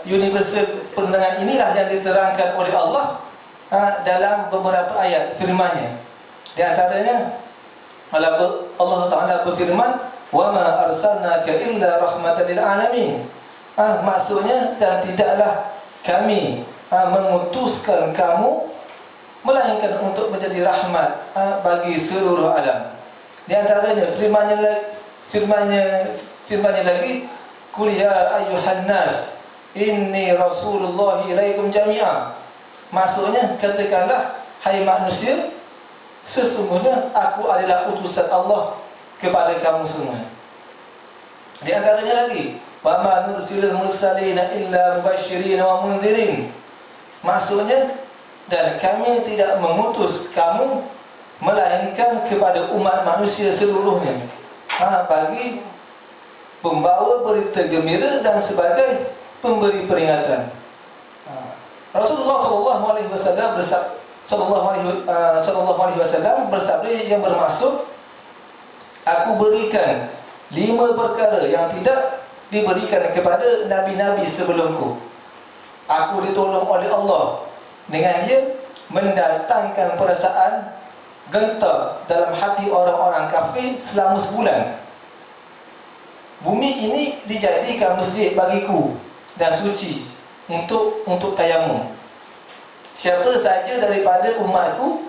universal perundangan inilah yang diterangkan oleh Allah dalam beberapa ayat firman-Nya. Di antaranya Allah Ta'ala berfirman, وَمَا أَرْسَلْنَاكَ إِلَّا رَحْمَةً لِلْعَالَمِينَ. Maksudnya, dan tidaklah kami mengutuskan kamu melainkan untuk menjadi rahmat bagi seluruh alam. Di antaranya firman-Nya lagi, "Qul ya ayyuhan nas, inni rasulullah ilaikum jami'a." Maksudnya, katakanlah, hai manusia, sesungguhnya aku adalah utusan Allah kepada kamu semua. Di antaranya lagi, "Wa ma nursilul mursalina illa mubasysyirin wa mundzirin." Maksudnya, dan kami tidak mengutus kamu melainkan kepada umat manusia seluruhnya, bagi pembawa berita gembira dan sebagai pemberi peringatan. Rasulullah sallallahu alaihi wasallam bersabda yang bermaksud, aku berikan 5 perkara yang tidak diberikan kepada nabi-nabi sebelumku. Aku ditolong oleh Allah dengan dia mendatangkan perasaan gentar dalam hati orang-orang kafir selama sebulan. Bumi ini dijadikan masjid bagiku dan suci untuk tayamum. Siapa saja daripada umatku,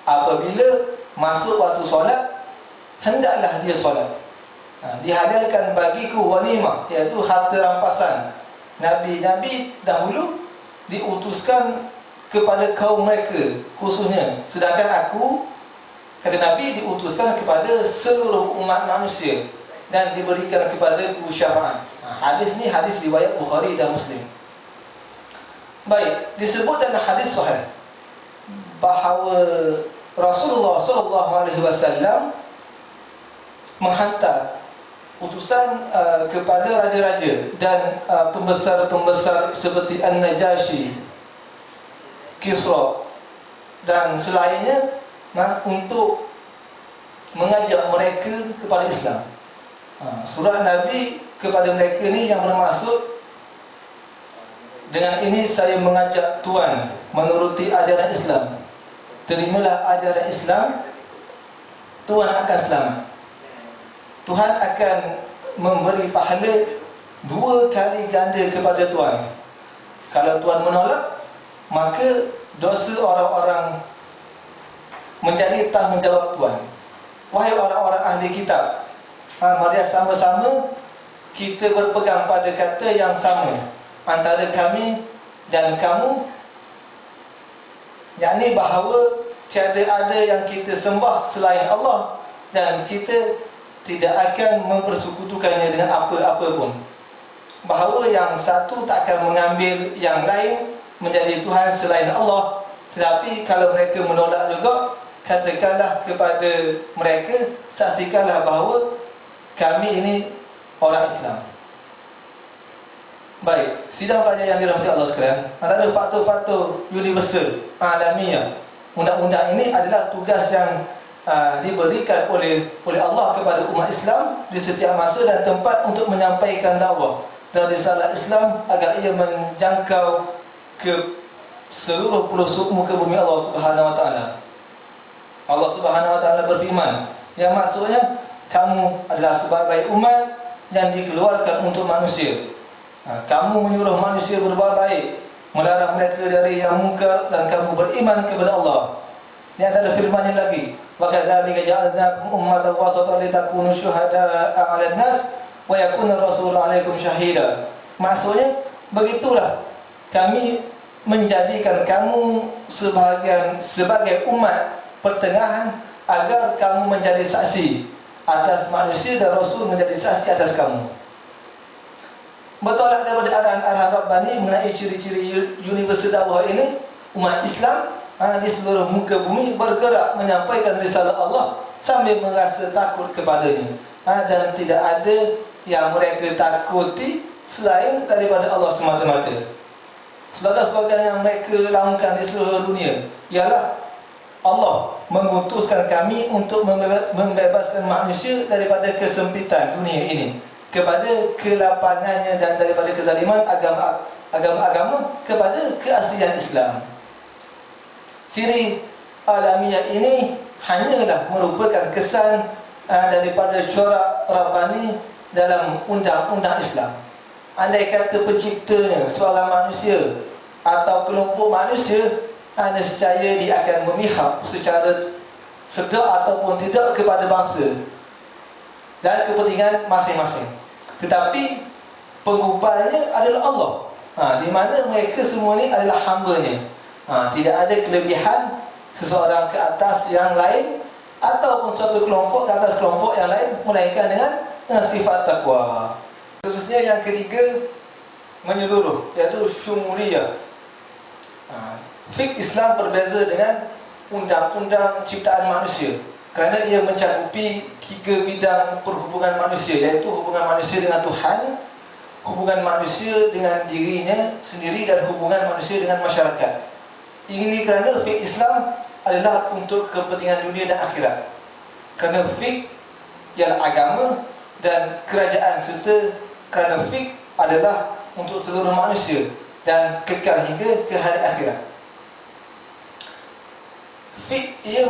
apabila masuk waktu solat, hendaklah dia solat. Dihalalkan bagiku ghanimah, iaitu harta rampasan. Nabi-nabi dahulu diutuskan kepada kaum mereka khususnya, sedangkan aku, kata Nabi, diutuskan kepada seluruh umat manusia dan diberikan kepadaku syafaat. Hadis ni hadis riwayat Bukhari dan Muslim. Baik, disebut dalam hadis sahih bahawa Rasulullah sallallahu alaihi wasallam menghantar utusan kepada raja-raja dan pembesar-pembesar seperti An-Najashi, Kisra dan selainnya, untuk mengajak mereka kepada Islam. Surat Nabi kepada mereka ni yang bermaksud, dengan ini saya mengajak Tuan menuruti ajaran Islam. Terimalah ajaran Islam, Tuan akan selamat. Tuhan akan memberi pahala 2 kali ganda kepada Tuan. Kalau Tuan menolak, maka dosa orang-orang menjadi tanggungjawab Tuan. Wahai orang-orang ahli kitab, mari sama-sama kita berpegang pada kata yang sama antara kami dan kamu, yakni bahawa tiada ada yang kita sembah selain Allah, dan kita tidak akan mempersekutukannya dengan apa-apa pun. Bahawa yang satu tak akan mengambil yang lain menjadi Tuhan selain Allah. Tetapi kalau mereka menolak juga, katakanlah kepada mereka, saksikanlah bahawa kami ini orang Islam. Baik, sidang pelajar yang dirahmati Allah sekalian, antara faktor-faktor universal alamiah, undang-undang ini adalah tugas yang diberikan oleh Allah kepada umat Islam di setiap masa dan tempat untuk menyampaikan dakwah dan risalah Islam agar ia menjangkau ke seluruh pelosok muka bumi Allah Subhanahu wa taala. Allah Subhanahu wa taala berfirman, yang maksudnya kamu adalah sebagai umat yang dikeluarkan untuk manusia. Kamu menyuruh manusia berbuat baik, melarang mereka dari yang mungkar, dan kamu beriman kepada Allah. Ini adalah firman-Nya lagi, wa kadzalika ja'alnakum ummatan wasatan litakunu syuhada'a 'alan nas wa yakuna rasulu 'alaikum syahida. Maksudnya, begitulah kami menjadikan kamu sebagai umat pertengahan agar kamu menjadi saksi atas manusia dan Rasul menjadi saksi atas kamu. Bertolak daripada arahan Rabbani mengenai ciri-ciri universal dakwah ini, umat Islam di seluruh muka bumi bergerak menyampaikan risalah Allah sambil merasa takut kepadanya, dan tidak ada yang mereka takuti selain daripada Allah semata-mata. Slogan-slogan yang mereka laungkan di seluruh dunia ialah, Allah mengutuskan kami untuk membebaskan manusia daripada kesempitan dunia ini kepada kelapangannya dan daripada kezaliman agama kepada keaslian Islam. Ciri alamiah ini hanyalah merupakan kesan daripada corak Rabbani dalam undang-undang Islam. Andai kata penciptanya seorang manusia atau kelompok manusia, nescaya dia akan memihak secara sedar ataupun tidak kepada bangsa dan kepentingan masing-masing. Tetapi pengubahnya adalah Allah. Di mana mereka semua ni adalah hamba-Nya. Tidak ada kelebihan seseorang ke atas yang lain ataupun suatu kelompok ke atas kelompok yang lain, melainkan dengan sifat takwa. Seterusnya yang ketiga, menyeluruh, iaitu syumuliyah. Fiqh Islam berbeza dengan undang-undang ciptaan manusia kerana ia mencakupi 3 bidang perhubungan manusia, iaitu hubungan manusia dengan Tuhan, hubungan manusia dengan dirinya sendiri, dan hubungan manusia dengan masyarakat. Ini kerana fiqh Islam adalah untuk kepentingan dunia dan akhirat. Kerana fiqh ialah agama dan kerajaan, serta kerana fiqh adalah untuk seluruh manusia dan kekal hingga ke hari akhirat. Fiqh ia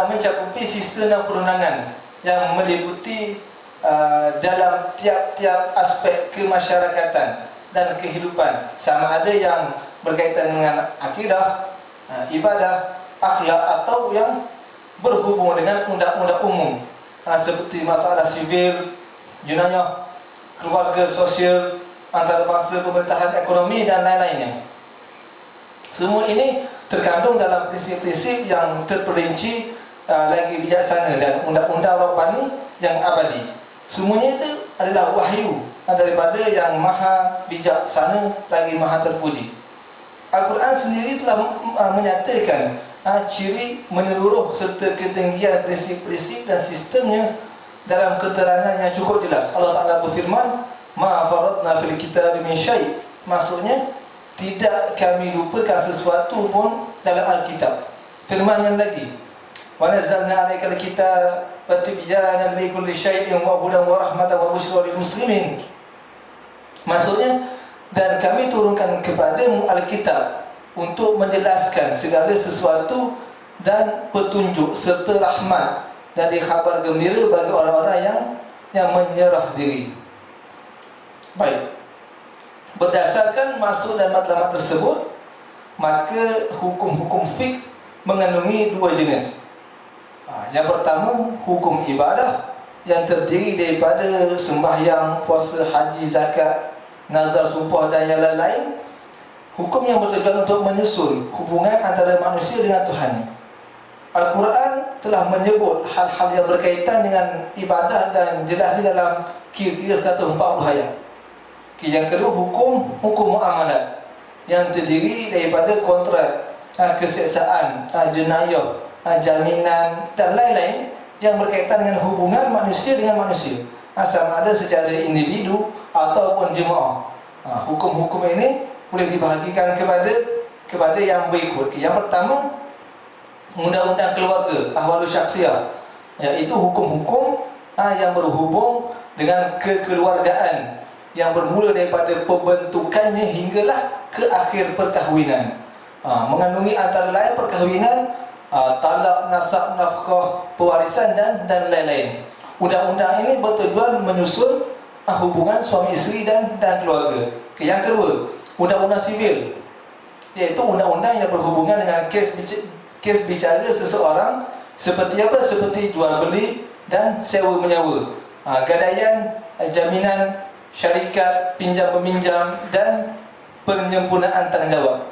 mencakupi sistem dan perundangan yang meliputi dalam tiap-tiap aspek kemasyarakatan dan kehidupan, sama ada yang berkaitan dengan akidah, ibadah, akhlak, atau yang berhubung dengan undang-undang umum, seperti masalah sivil, jenayah, keluarga, sosial, antarabangsa, pemerintahan, ekonomi dan lain-lainnya. Semua ini terkandung dalam prinsip-prinsip yang terperinci lagi bijaksana dan undang-undang Rabbani yang abadi. Semuanya itu adalah wahyu daripada yang maha bijaksana lagi maha terpuji. Al-Quran sendiri telah menyatakan ciri menyeluruh serta ketinggian prinsip-prinsip dan sistemnya dalam keterangan yang cukup jelas. Allah Ta'ala berfirman, "Ma faradna fil kitab min syai'." Maksudnya, tidak kami lupakan sesuatu pun dalam Alkitab. Firman yang lagi, "Wa nazzalna 'alaikal kitaba tibyanan likulli syai'in wa hudan wa rahmatan wa busyra lil muslimin." Maksudnya, dan kami turunkan kepadamu Alkitab untuk menjelaskan segala sesuatu dan petunjuk serta rahmat dan khabar gembira bagi orang-orang yang menyerah diri. Baik. Berdasarkan maksud dan matlamat tersebut, maka hukum-hukum fiqh mengandungi 2 jenis. Yang pertama, hukum ibadah yang terdiri daripada sembahyang, puasa, haji, zakat, nazar, sumpah dan yang lain-lain. Hukum yang bertujuan untuk menyusun hubungan antara manusia dengan Tuhan. Al-Quran telah menyebut hal-hal yang berkaitan dengan ibadah dan jelas di dalam kira-kira 140 ayat. Yang kedua, hukum muamalat yang terdiri daripada kontrak, keseksaan, jenayah, jaminan dan lain-lain yang berkaitan dengan hubungan manusia dengan manusia, sama ada secara individu ataupun jemaah. Hukum-hukum ini boleh dibahagikan kepada yang berikut. Yang pertama, undang-undang keluarga, ahwalus syakhsiyah, iaitu hukum-hukum yang berhubung dengan kekeluargaan, yang bermula daripada pembentukannya hinggalah ke akhir perkahwinan. Mengandungi antara lain perkahwinan, talak, nasab, nafkah, pewarisan dan lain-lain. Undang-undang ini bertujuan menyusun hubungan suami isteri dan keluarga. Yang kedua, undang-undang sivil, iaitu undang-undang yang berhubungan dengan kes bicara seseorang, seperti apa? Seperti jual beli dan sewa menyewa, gadaian, jaminan, syarikat, pinjam meminjam dan penyempurnaan tanggungjawab.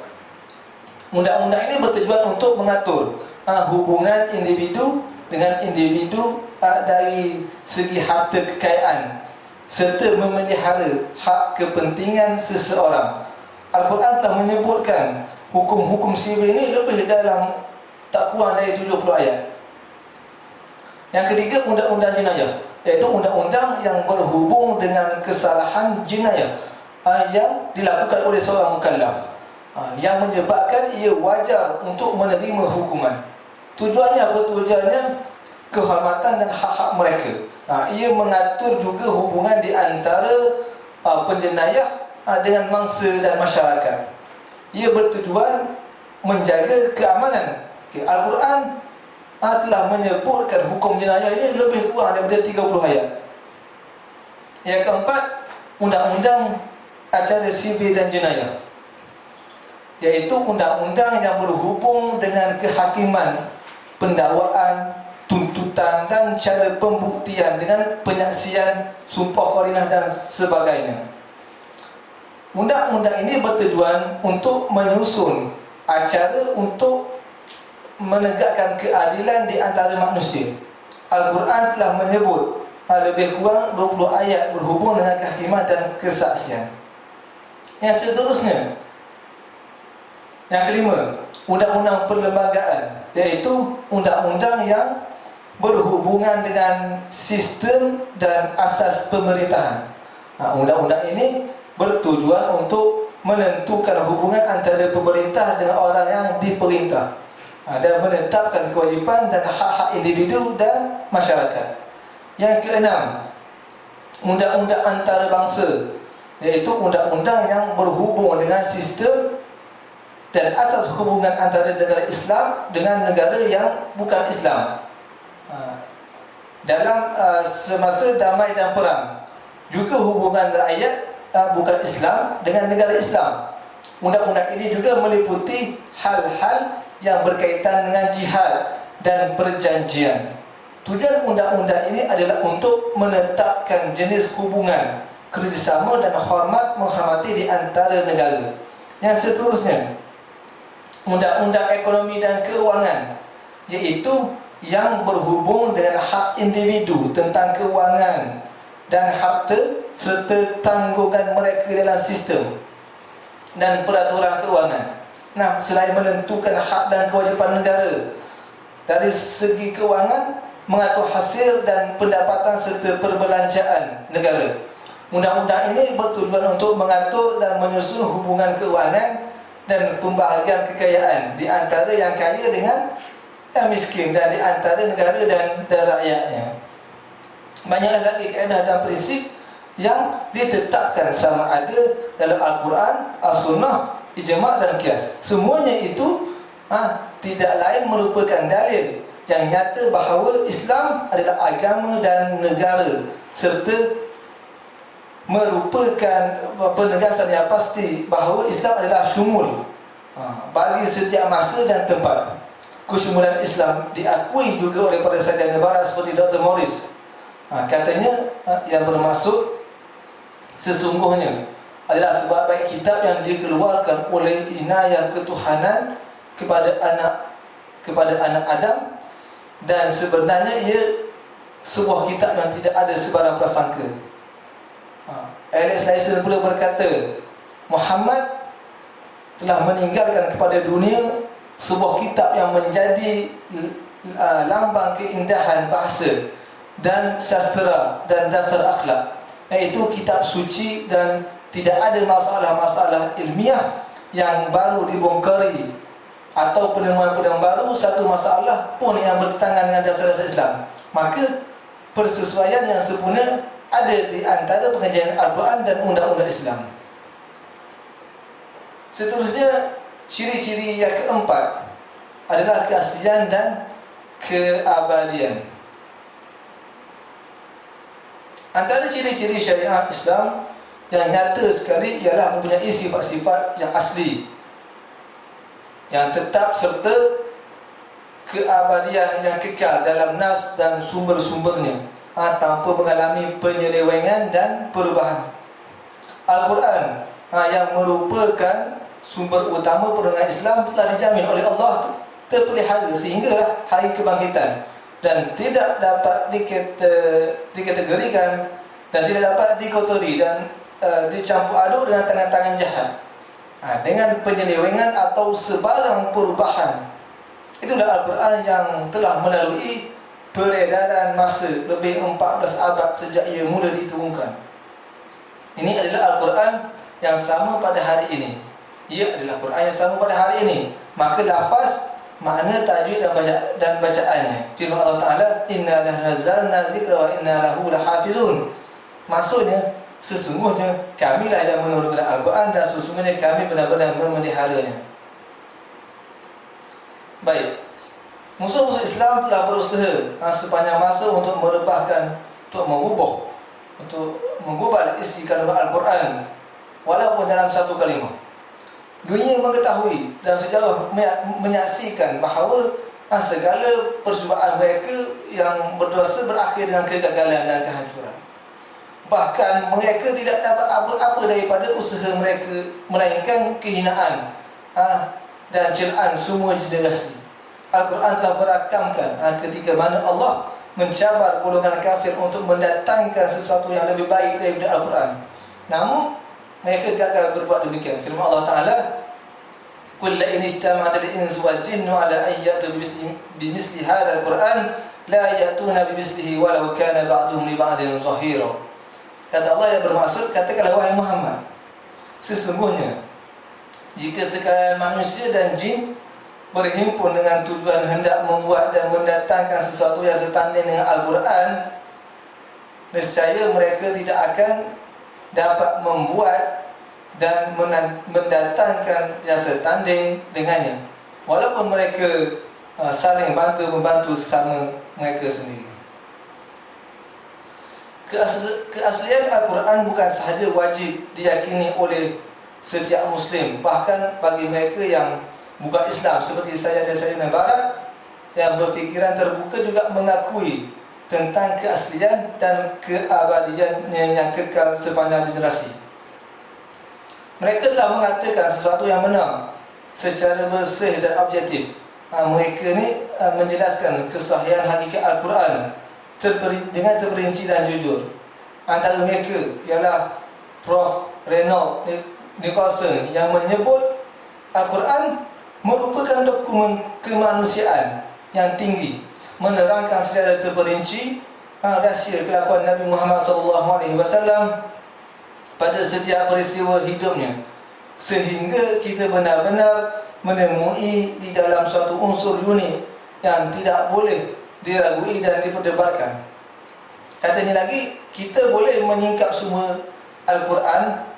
Undang-undang ini bertujuan untuk mengatur hubungan individu dengan individu dari segi harta kekayaan serta memelihara hak kepentingan seseorang. Al-Quran telah menyebutkan hukum-hukum sivil ini lebih dalam tak kurang dari 70 ayat. Yang ketiga, undang-undang jenayah, iaitu undang-undang yang berhubung dengan kesalahan jenayah yang dilakukan oleh seorang mukallaf, yang menyebabkan ia wajar untuk menerima hukuman. Tujuannya apa? Tujuannya kehormatan dan hak-hak mereka. Ia mengatur juga hubungan di antara penjenayah dengan mangsa dan masyarakat. Ia bertujuan menjaga keamanan. Al-Quran telah menyebutkan hukum jenayah ini lebih kurang daripada 30 ayat. Yang keempat, undang-undang acara sivil dan jenayah, iaitu undang-undang yang berhubung dengan kehakiman, pendakwaan, lanjutan dan cara pembuktian dengan penyaksian, sumpah qarinah dan sebagainya. Undang-undang ini bertujuan untuk menyusun acara untuk menegakkan keadilan di antara manusia. Al-Quran telah menyebut lebih kurang 20 ayat berhubung dengan kehakiman dan kesaksian. Yang seterusnya, yang kelima, undang-undang perlembagaan, iaitu undang-undang yang berhubungan dengan sistem dan asas pemerintahan. Undang-undang ini bertujuan untuk menentukan hubungan antara pemerintah dengan orang yang diperintah, dan menetapkan kewajipan dan hak-hak individu dan masyarakat. Yang keenam, undang-undang antarabangsa, iaitu undang-undang yang berhubung dengan sistem dan asas hubungan antara negara Islam dengan negara yang bukan Islam dalam semasa damai dan perang. Juga hubungan rakyat bukan Islam dengan negara Islam. Undang-undang ini juga meliputi hal-hal yang berkaitan dengan jihad dan perjanjian. Tujuan undang-undang ini adalah untuk menetapkan jenis hubungan, kerjasama dan menghormati di antara negara. Yang seterusnya, undang-undang ekonomi dan keuangan, iaitu yang berhubung dengan hak individu tentang keuangan dan harta serta tanggungan mereka dalam sistem dan peraturan keuangan. Nah, selain menentukan hak dan kewajipan negara dari segi keuangan, mengatur hasil dan pendapatan serta perbelanjaan negara. Undang-undang ini bertujuan untuk mengatur dan menyusun hubungan keuangan dan pembahagian kekayaan di antara yang kaya dengan yang miskin, dan di antara negara dan rakyatnya. Banyak lagi kaedah dan prinsip yang ditetapkan sama ada dalam Al-Quran, As-Sunnah, Ijma' dan Qiyas. Semuanya itu tidak lain merupakan dalil yang nyata bahawa Islam adalah agama dan negara, serta merupakan penegasan yang pasti bahawa Islam adalah syumul bagi setiap masa dan tempat. Kesyumulan Islam diakui juga oleh para sarjana barat seperti Dr. Morris. Katanya yang bermaksud sesungguhnya adalah sebab baik kitab yang dikeluarkan oleh inayah ketuhanan kepada anak Adam, dan sebenarnya ia sebuah kitab yang tidak ada sebarang prasangka. Alex Lyson pula berkata, Muhammad telah meninggalkan kepada dunia sebuah kitab yang menjadi lambang keindahan bahasa dan sastra dan dasar akhlak, iaitu kitab suci, dan tidak ada masalah-masalah ilmiah yang baru dibongkari atau penemuan-penemuan baru satu masalah pun yang bertentangan dengan dasar-dasar Islam. Maka persesuaian yang sempurna ada di antara pengajian Al-Quran dan undang-undang Islam. Seterusnya, ciri-ciri yang keempat adalah keaslian dan keabadian. Antara ciri-ciri syariat Islam yang nyata sekali ialah mempunyai sifat-sifat yang asli, yang tetap, serta keabadian yang kekal dalam nas dan sumber-sumbernya, tanpa mengalami penyelewengan dan perubahan. Al-Quran yang merupakan sumber utama perundangan Islam telah dijamin oleh Allah terpelihara sehinggalah hari kebangkitan, dan tidak dapat dikategorikan dan tidak dapat dikotori dan dicampur aduk dengan tangan-tangan jahat dengan penyelewengan atau sebarang perubahan. Itulah Al-Quran yang telah melalui peredaran masa lebih 14 abad sejak ia mula diturunkan. Ini adalah Al-Quran yang sama pada hari ini. Ia adalah Quran yang sama pada hari ini. Maka lafaz, makna, tajwid dan bacaannya. Firman Allah Ta'ala, Inna nazzalna zikra wa inna lahu lahafizun. Maksudnya, sesungguhnya kamilah yang menurunkan Al-Quran, dan sesungguhnya kami benar-benar memeliharanya. Baik, musuh-musuh Islam telah berusaha sepanjang masa untuk merebahkan, untuk mengubah isi kandungan Al-Quran, walaupun dalam satu kalimah. Dunia mengetahui dan sejarah menyaksikan bahawa segala percubaan mereka yang berdosa berakhir dengan kegagalan dan kehancuran. Bahkan mereka tidak dapat apa-apa daripada usaha mereka, melainkan kehinaan dan celaan semua generasi. Al-Quran telah berakamkan ketika mana Allah mencabar golongan kafir untuk mendatangkan sesuatu yang lebih baik daripada Al-Quran. Namun mereka gagal berbuat demikian. Firman Allah Ta'ala, قُلْ لَئِنِ اجْتَمَعَتِ الْإِنسُ وَالْجِنُّ عَلَىٰ أَن يَأْتُوا بِمِثْلِ هَٰذَا الْقُرْآنِ لَا يَأْتُونَ بِمِثْلِهِ وَلَوْ كَانَ بَعْضُهُمْ لِبَعْضٍ ظَهِيرًا. Kata Allah yang bermaksud, katakanlah wahai Muhammad, sesungguhnya jika sekalian manusia dan jin berhimpun dengan tujuan hendak membuat dan mendatangkan sesuatu yang setanding dengan Al-Quran, nescaya mereka tidak akan dapat membuat dan mendatangkan yang setanding dengannya, walaupun mereka saling bantu-membantu sesama mereka sendiri. Keaslian Al-Quran bukan sahaja wajib diyakini oleh setiap Muslim, bahkan bagi mereka yang bukan Islam seperti saya dan Sayyidina Barat yang berfikiran terbuka juga mengakui tentang keaslian dan keabadiannya yang kekal sepanjang generasi. Mereka telah mengatakan sesuatu yang benar secara bersih dan objektif. Mereka ni menjelaskan kesahihan hakikat Al-Quran dengan terperinci dan jujur. Antara mereka ialah Prof. Reynold Nicholson yang menyebut Al-Quran merupakan dokumen kemanusiaan yang tinggi, menerangkan secara terperinci rahsia kelakuan Nabi Muhammad SAW pada setiap peristiwa hidupnya, sehingga kita benar-benar menemui di dalam suatu unsur unik yang tidak boleh diragui dan diperdebatkan. Katanya lagi, kita boleh menyingkap semua Al-Quran,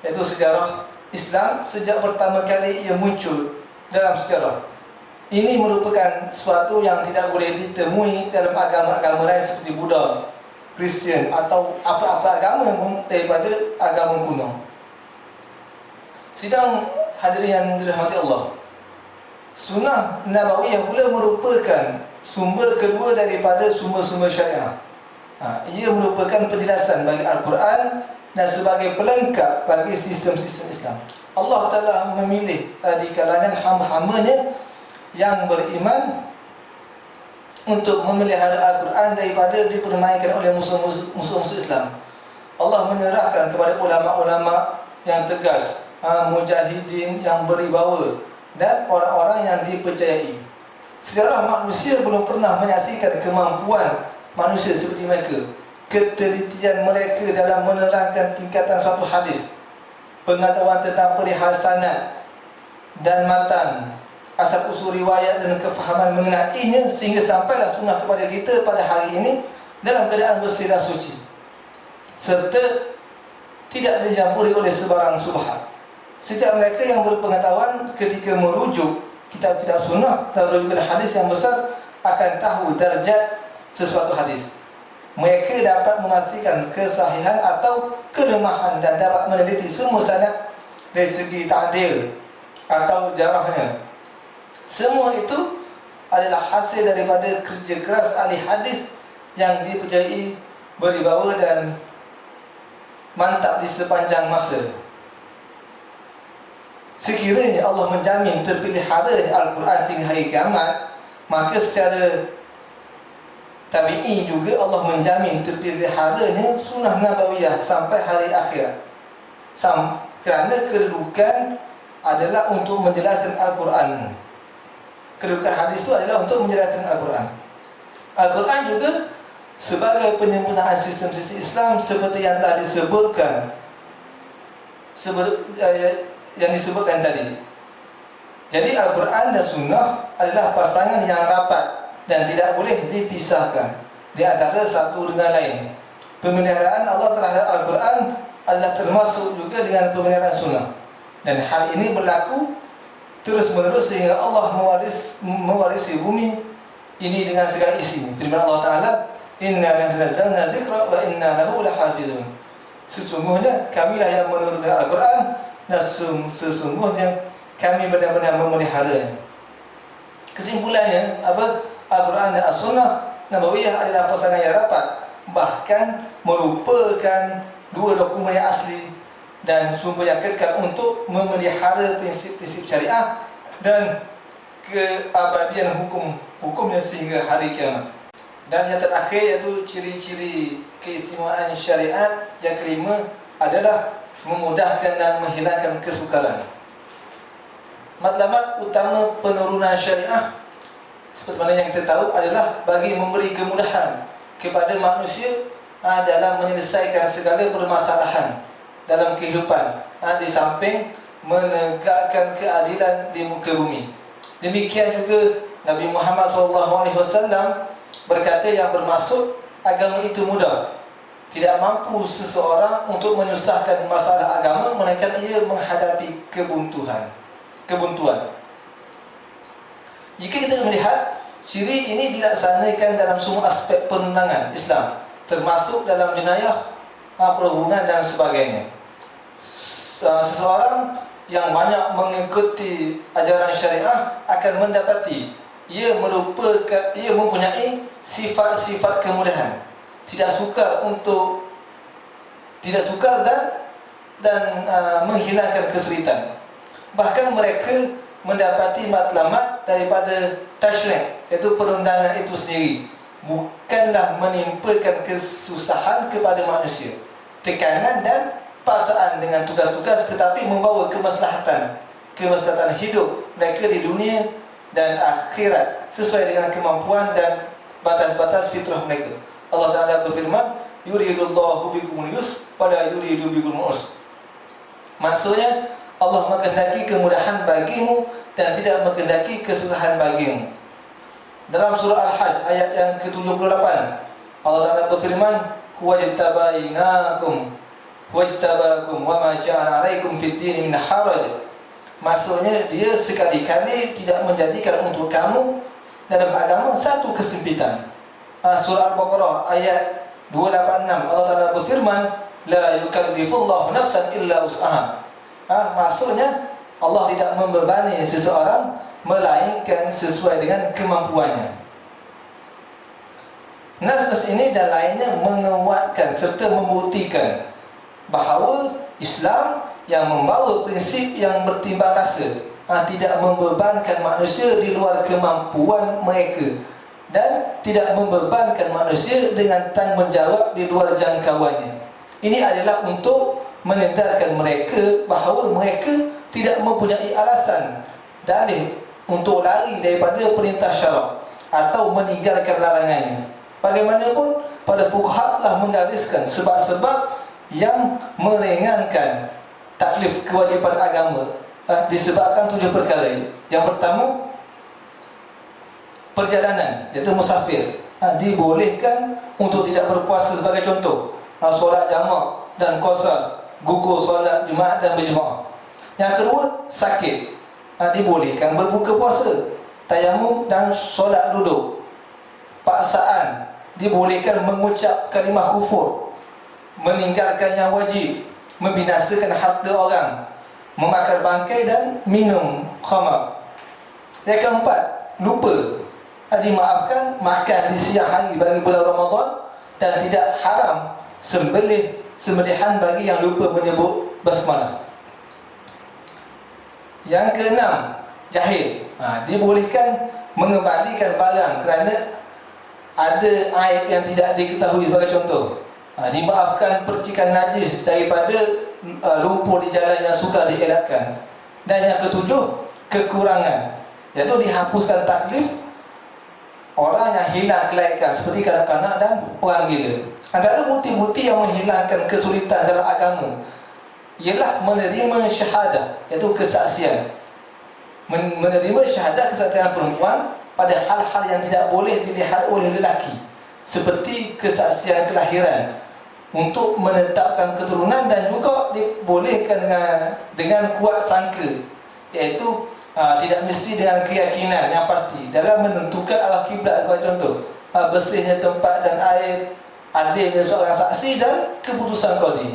iaitu sejarah Islam sejak pertama kali ia muncul dalam sejarah. Ini merupakan sesuatu yang tidak boleh ditemui dalam agama-agama lain seperti Buddha, Kristian atau apa-apa agama pun daripada agama kuno. Sidang hadirin yang dirahmati Allah, Sunnah Nabawiyah pula merupakan sumber kedua daripada sumber-sumber syariah. Ia merupakan penjelasan bagi Al-Quran dan sebagai pelengkap bagi sistem-sistem Islam. Allah telah memilih di kalangan hamba-hambanya yang beriman untuk memelihara Al-Quran daripada dipermainkan oleh musuh-musuh Islam. Allah menyerahkan kepada ulama-ulama yang tegas, mujahidin yang beribawa dan orang-orang yang dipercayai. Sejarah manusia belum pernah menyaksikan kemampuan manusia seperti mereka. Ketelitian mereka dalam menerangkan tingkatan suatu hadis, pengetahuan tentang perihal sanad dan matan, asal usul riwayat dan kefahaman mengenainya, sehingga sampailah sunnah kepada kita pada hari ini dalam keadaan bersih dan suci, serta tidak dicampuri oleh sebarang subhat. Setiap mereka yang berpengetahuan ketika merujuk kitab-kitab sunnah dan merujuk hadis yang besar akan tahu darjat sesuatu hadis. Mereka dapat memastikan kesahihan atau kelemahan dan dapat meneliti semua sanad dari segi ta'dil atau jarahnya. Semua itu adalah hasil daripada kerja keras ahli hadis yang dipercayai beribawa dan mantap di sepanjang masa. Sekiranya Allah menjamin terpeliharanya Al-Quran sehingga hari kiamat, maka secara tabi'i juga Allah menjamin terpeliharanya sunnah Nabawiyah sampai hari akhirat. Kerana kedudukan adalah untuk menjelaskan Al-Quran. Kedudukan hadis itu adalah untuk menjelaskan Al-Quran. Al-Quran juga sebagai penyempurnaan sistem-sistem Islam seperti yang telah disebutkan tadi. Jadi Al-Quran dan Sunnah adalah pasangan yang rapat dan tidak boleh dipisahkan di antara satu dengan lain. Pemeliharaan Allah terhadap Al-Quran adalah termasuk juga dengan pemeliharaan Sunnah, dan hal ini berlaku terus-menerus sehingga Allah mewarisi bumi ini dengan segala isinya. Firman Allah Ta'ala, Inna nahnu nazzalna dzikra wa inna lahu lahafizun. Sesungguhnya kamilah yang menurunkan Al-Quran dan sesungguhnya kami benar-benar memeliharanya. Kesimpulannya apa? Al-Quran dan As-Sunnah Nabawiyah adalah pasangan yang rapat, bahkan merupakan dua dokumen yang asli dan sumber yang kekal untuk memelihara prinsip-prinsip syariah dan keabadian hukumnya sehingga hari kiamat. Dan yang terakhir iaitu ciri-ciri keistimewaan syariat yang kelima adalah memudahkan dan menghilangkan kesukaran. Matlamat utama penurunan syariah seperti mana yang kita tahu adalah bagi memberi kemudahan kepada manusia dalam menyelesaikan segala permasalahan dalam kehidupan, di samping menegakkan keadilan di muka bumi. Demikian juga Nabi Muhammad SAW berkata yang bermaksud agama itu mudah. Tidak mampu seseorang untuk menyusahkan masalah agama melainkan ia menghadapi kebuntuan. Jika kita melihat ciri ini dilaksanakan dalam semua aspek perundangan Islam, termasuk dalam jenayah, perhubungan dan sebagainya. Seseorang yang banyak mengikuti ajaran syariah akan mendapati ia mempunyai sifat-sifat kemudahan, tidak sukar dan menghilangkan kesulitan. Bahkan mereka mendapati matlamat daripada tashri', iaitu perundangan itu sendiri, bukanlah menimpakan kesusahan kepada manusia, tekanan dan paksaan dengan tugas-tugas, tetapi membawa kemaslahatan hidup mereka di dunia dan akhirat sesuai dengan kemampuan dan batas-batas fitrah mereka. Allah Ta'ala berfirman, yuridullahu bikumul yusra wa la yuridu bikumul usra. Maksudnya Allah menghendaki kemudahan bagimu dan tidak menghendaki kesusahan bagimu. Dalam surah Al-Hajj ayat yang ke-78, Allah Ta'ala berfirman, wajtabakum wa ma ja'ala 'alaikum fid din min haraj. Maksudnya dia sekali-kali tidak menjadikan untuk kamu dalam agama satu kesempitan. Surah Al-Baqarah ayat 286, Allah Ta'ala berfirman, la yukallifullahu nafsan illa wus'aha. Maksudnya Allah tidak membebani seseorang melainkan sesuai dengan kemampuannya. Nas ini dan lainnya menguatkan serta membuktikan bahawa Islam yang membawa prinsip yang bertimbang rasa, tidak membebankan manusia di luar kemampuan mereka dan tidak membebankan manusia dengan tanggungjawab di luar jangkauannya. Ini adalah untuk menyedarkan mereka bahawa mereka tidak mempunyai alasan dalih untuk lari daripada perintah syarak atau meninggalkan larangannya. Bagaimanapun, pada fuqaha telah menggariskan sebab-sebab yang meringankan taklif kewajipan agama disebabkan 7 perkara. Yang pertama, perjalanan, iaitu musafir, dibolehkan untuk tidak berpuasa sebagai contoh, solat jamak dan qasar, gugur solat Jumaat dan berjemaah. Yang kedua, sakit, dibolehkan berbuka puasa, tayamum dan solat duduk. Paksaan, dibolehkan mengucap kalimah kufur, meninggalkan yang wajib, membinasakan harta orang, memakan bangkai dan minum khamar. Yang keempat, lupa, dimaafkan makan di siang hari bagi bulan Ramadan dan tidak haram sembelihan bagi yang lupa menyebut basmalah. Yang keenam, jahil, dibolehkan mengembalikan barang kerana ada aib yang tidak diketahui sebagai contoh. Dimaafkan percikan najis daripada lumpur di jalan yang suka dielakkan. Dan yang ketujuh, kekurangan, iaitu dihapuskan taklif orang yang hilang kelaikan seperti kanak-kanak dan orang gila. Antara bukti-bukti yang menghilangkan kesulitan dalam agama ialah menerima syahadah, iaitu kesaksian. Menerima syahadah kesaksian perempuan pada hal-hal yang tidak boleh dilihat oleh lelaki, seperti kesaksian kelahiran untuk menetapkan keturunan, dan juga dibolehkan dengan kuat sangka, iaitu tidak mesti dengan keyakinan yang pasti dalam menentukan arah kiblat sebagai contoh, bersihnya tempat dan air, adilnya seorang saksi dan keputusan qadi.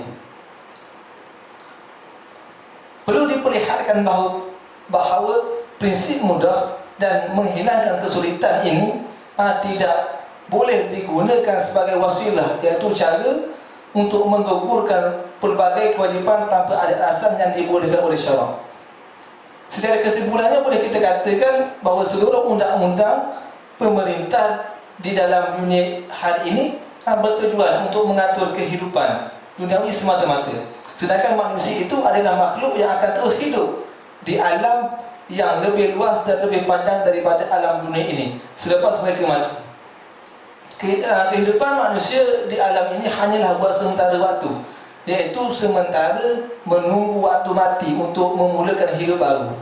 Perlu diperlihatkan bahawa prinsip mudah dan menghilangkan kesulitan ini tidak boleh digunakan sebagai wasilah, iaitu cara untuk menggugurkan pelbagai kewajipan tanpa ada alasan yang dibolehkan oleh syarak. Secara kesimpulannya boleh kita katakan bahawa seluruh undang-undang pemerintah di dalam dunia hari ini bertujuan untuk mengatur kehidupan duniawi semata-mata. Sedangkan manusia itu adalah makhluk yang akan terus hidup di alam yang lebih luas dan lebih panjang daripada alam dunia ini selepas mereka mati. Kehidupan manusia di alam ini hanyalah buat sementara waktu, iaitu sementara menunggu waktu mati untuk memulakan hidup baru.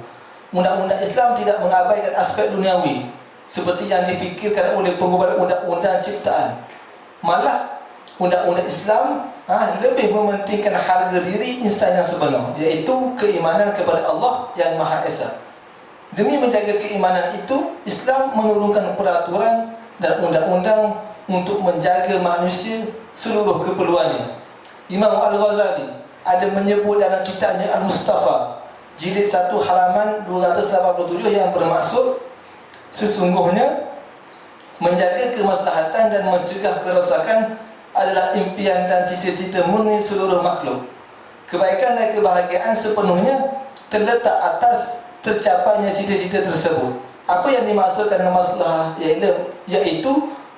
Undang-undang Islam tidak mengabaikan aspek duniawi seperti yang difikirkan oleh pembuat undang-undang ciptaan. Malah undang-undang Islam lebih mementingkan harga diri insan yang sebenar, iaitu keimanan kepada Allah yang Maha Esa. Demi menjaga keimanan itu, Islam menurunkan peraturan dan undang-undang untuk menjaga manusia seluruh keperluannya. Imam Al-Ghazali ada menyebut dalam kitabnya Al-Mustafa jilid 1 halaman 287 yang bermaksud sesungguhnya menjaga kemaslahatan dan mencegah kerosakan adalah impian dan cita-cita murni seluruh makhluk. Kebaikan dan kebahagiaan sepenuhnya terletak atas tercapainya cita-cita tersebut. Apa yang dimaksudkan dengan masalah iaitu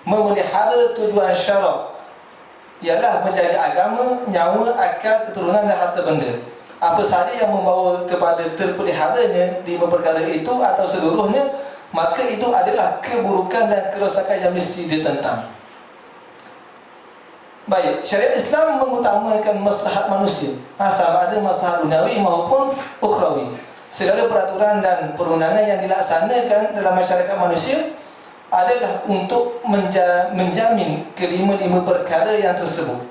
memelihara tujuan syarak, ialah menjaga agama, nyawa, akal, keturunan dan harta benda. Apa sahaja yang membawa kepada terpeliharanya di perkara itu atau seluruhnya, maka itu adalah keburukan dan kerosakan yang mesti ditentang. Baik, syariat Islam mengutamakan maslahat manusia, sama ada maslahat duniawi maupun ukhrawi. Segala peraturan dan perundangan yang dilaksanakan dalam masyarakat manusia adalah untuk menjamin kelima-lima perkara yang tersebut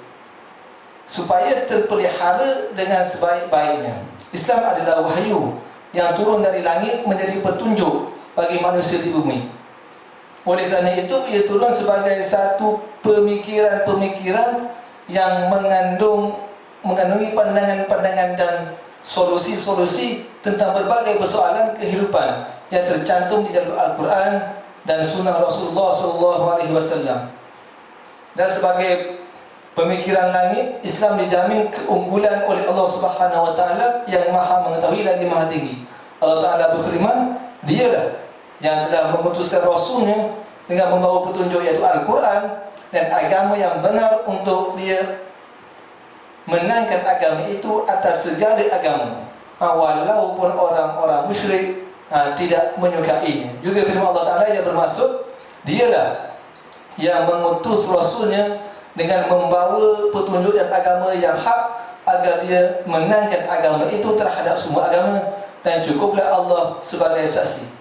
supaya terpelihara dengan sebaik-baiknya. Islam adalah wahyu yang turun dari langit menjadi petunjuk bagi manusia di bumi. Oleh kerana itu, ia turun sebagai satu pemikiran-pemikiran yang mengandungi pandangan-pandangan dan solusi-solusi tentang berbagai persoalan kehidupan yang tercantum di dalam Al-Quran dan Sunnah Rasulullah SAW. Dan sebagai pemikiran langit, Islam dijamin keunggulan oleh Allah Subhanahu Wa Taala yang Maha mengetahui lagi Maha tinggi. Allah Taala berfirman, Dialah yang telah memutuskan Rasulnya dengan membawa petunjuk iaitu Al-Quran dan agama yang benar untuk dia menangkan agama itu atas segala agama, walaupun orang-orang musyrik tidak menyukainya. Juga firman Allah Ta'ala yang bermaksud, Dialah yang mengutus Rasulnya dengan membawa petunjuk dan agama yang hak agar dia menangkan agama itu terhadap semua agama, dan cukuplah Allah sebagai saksi.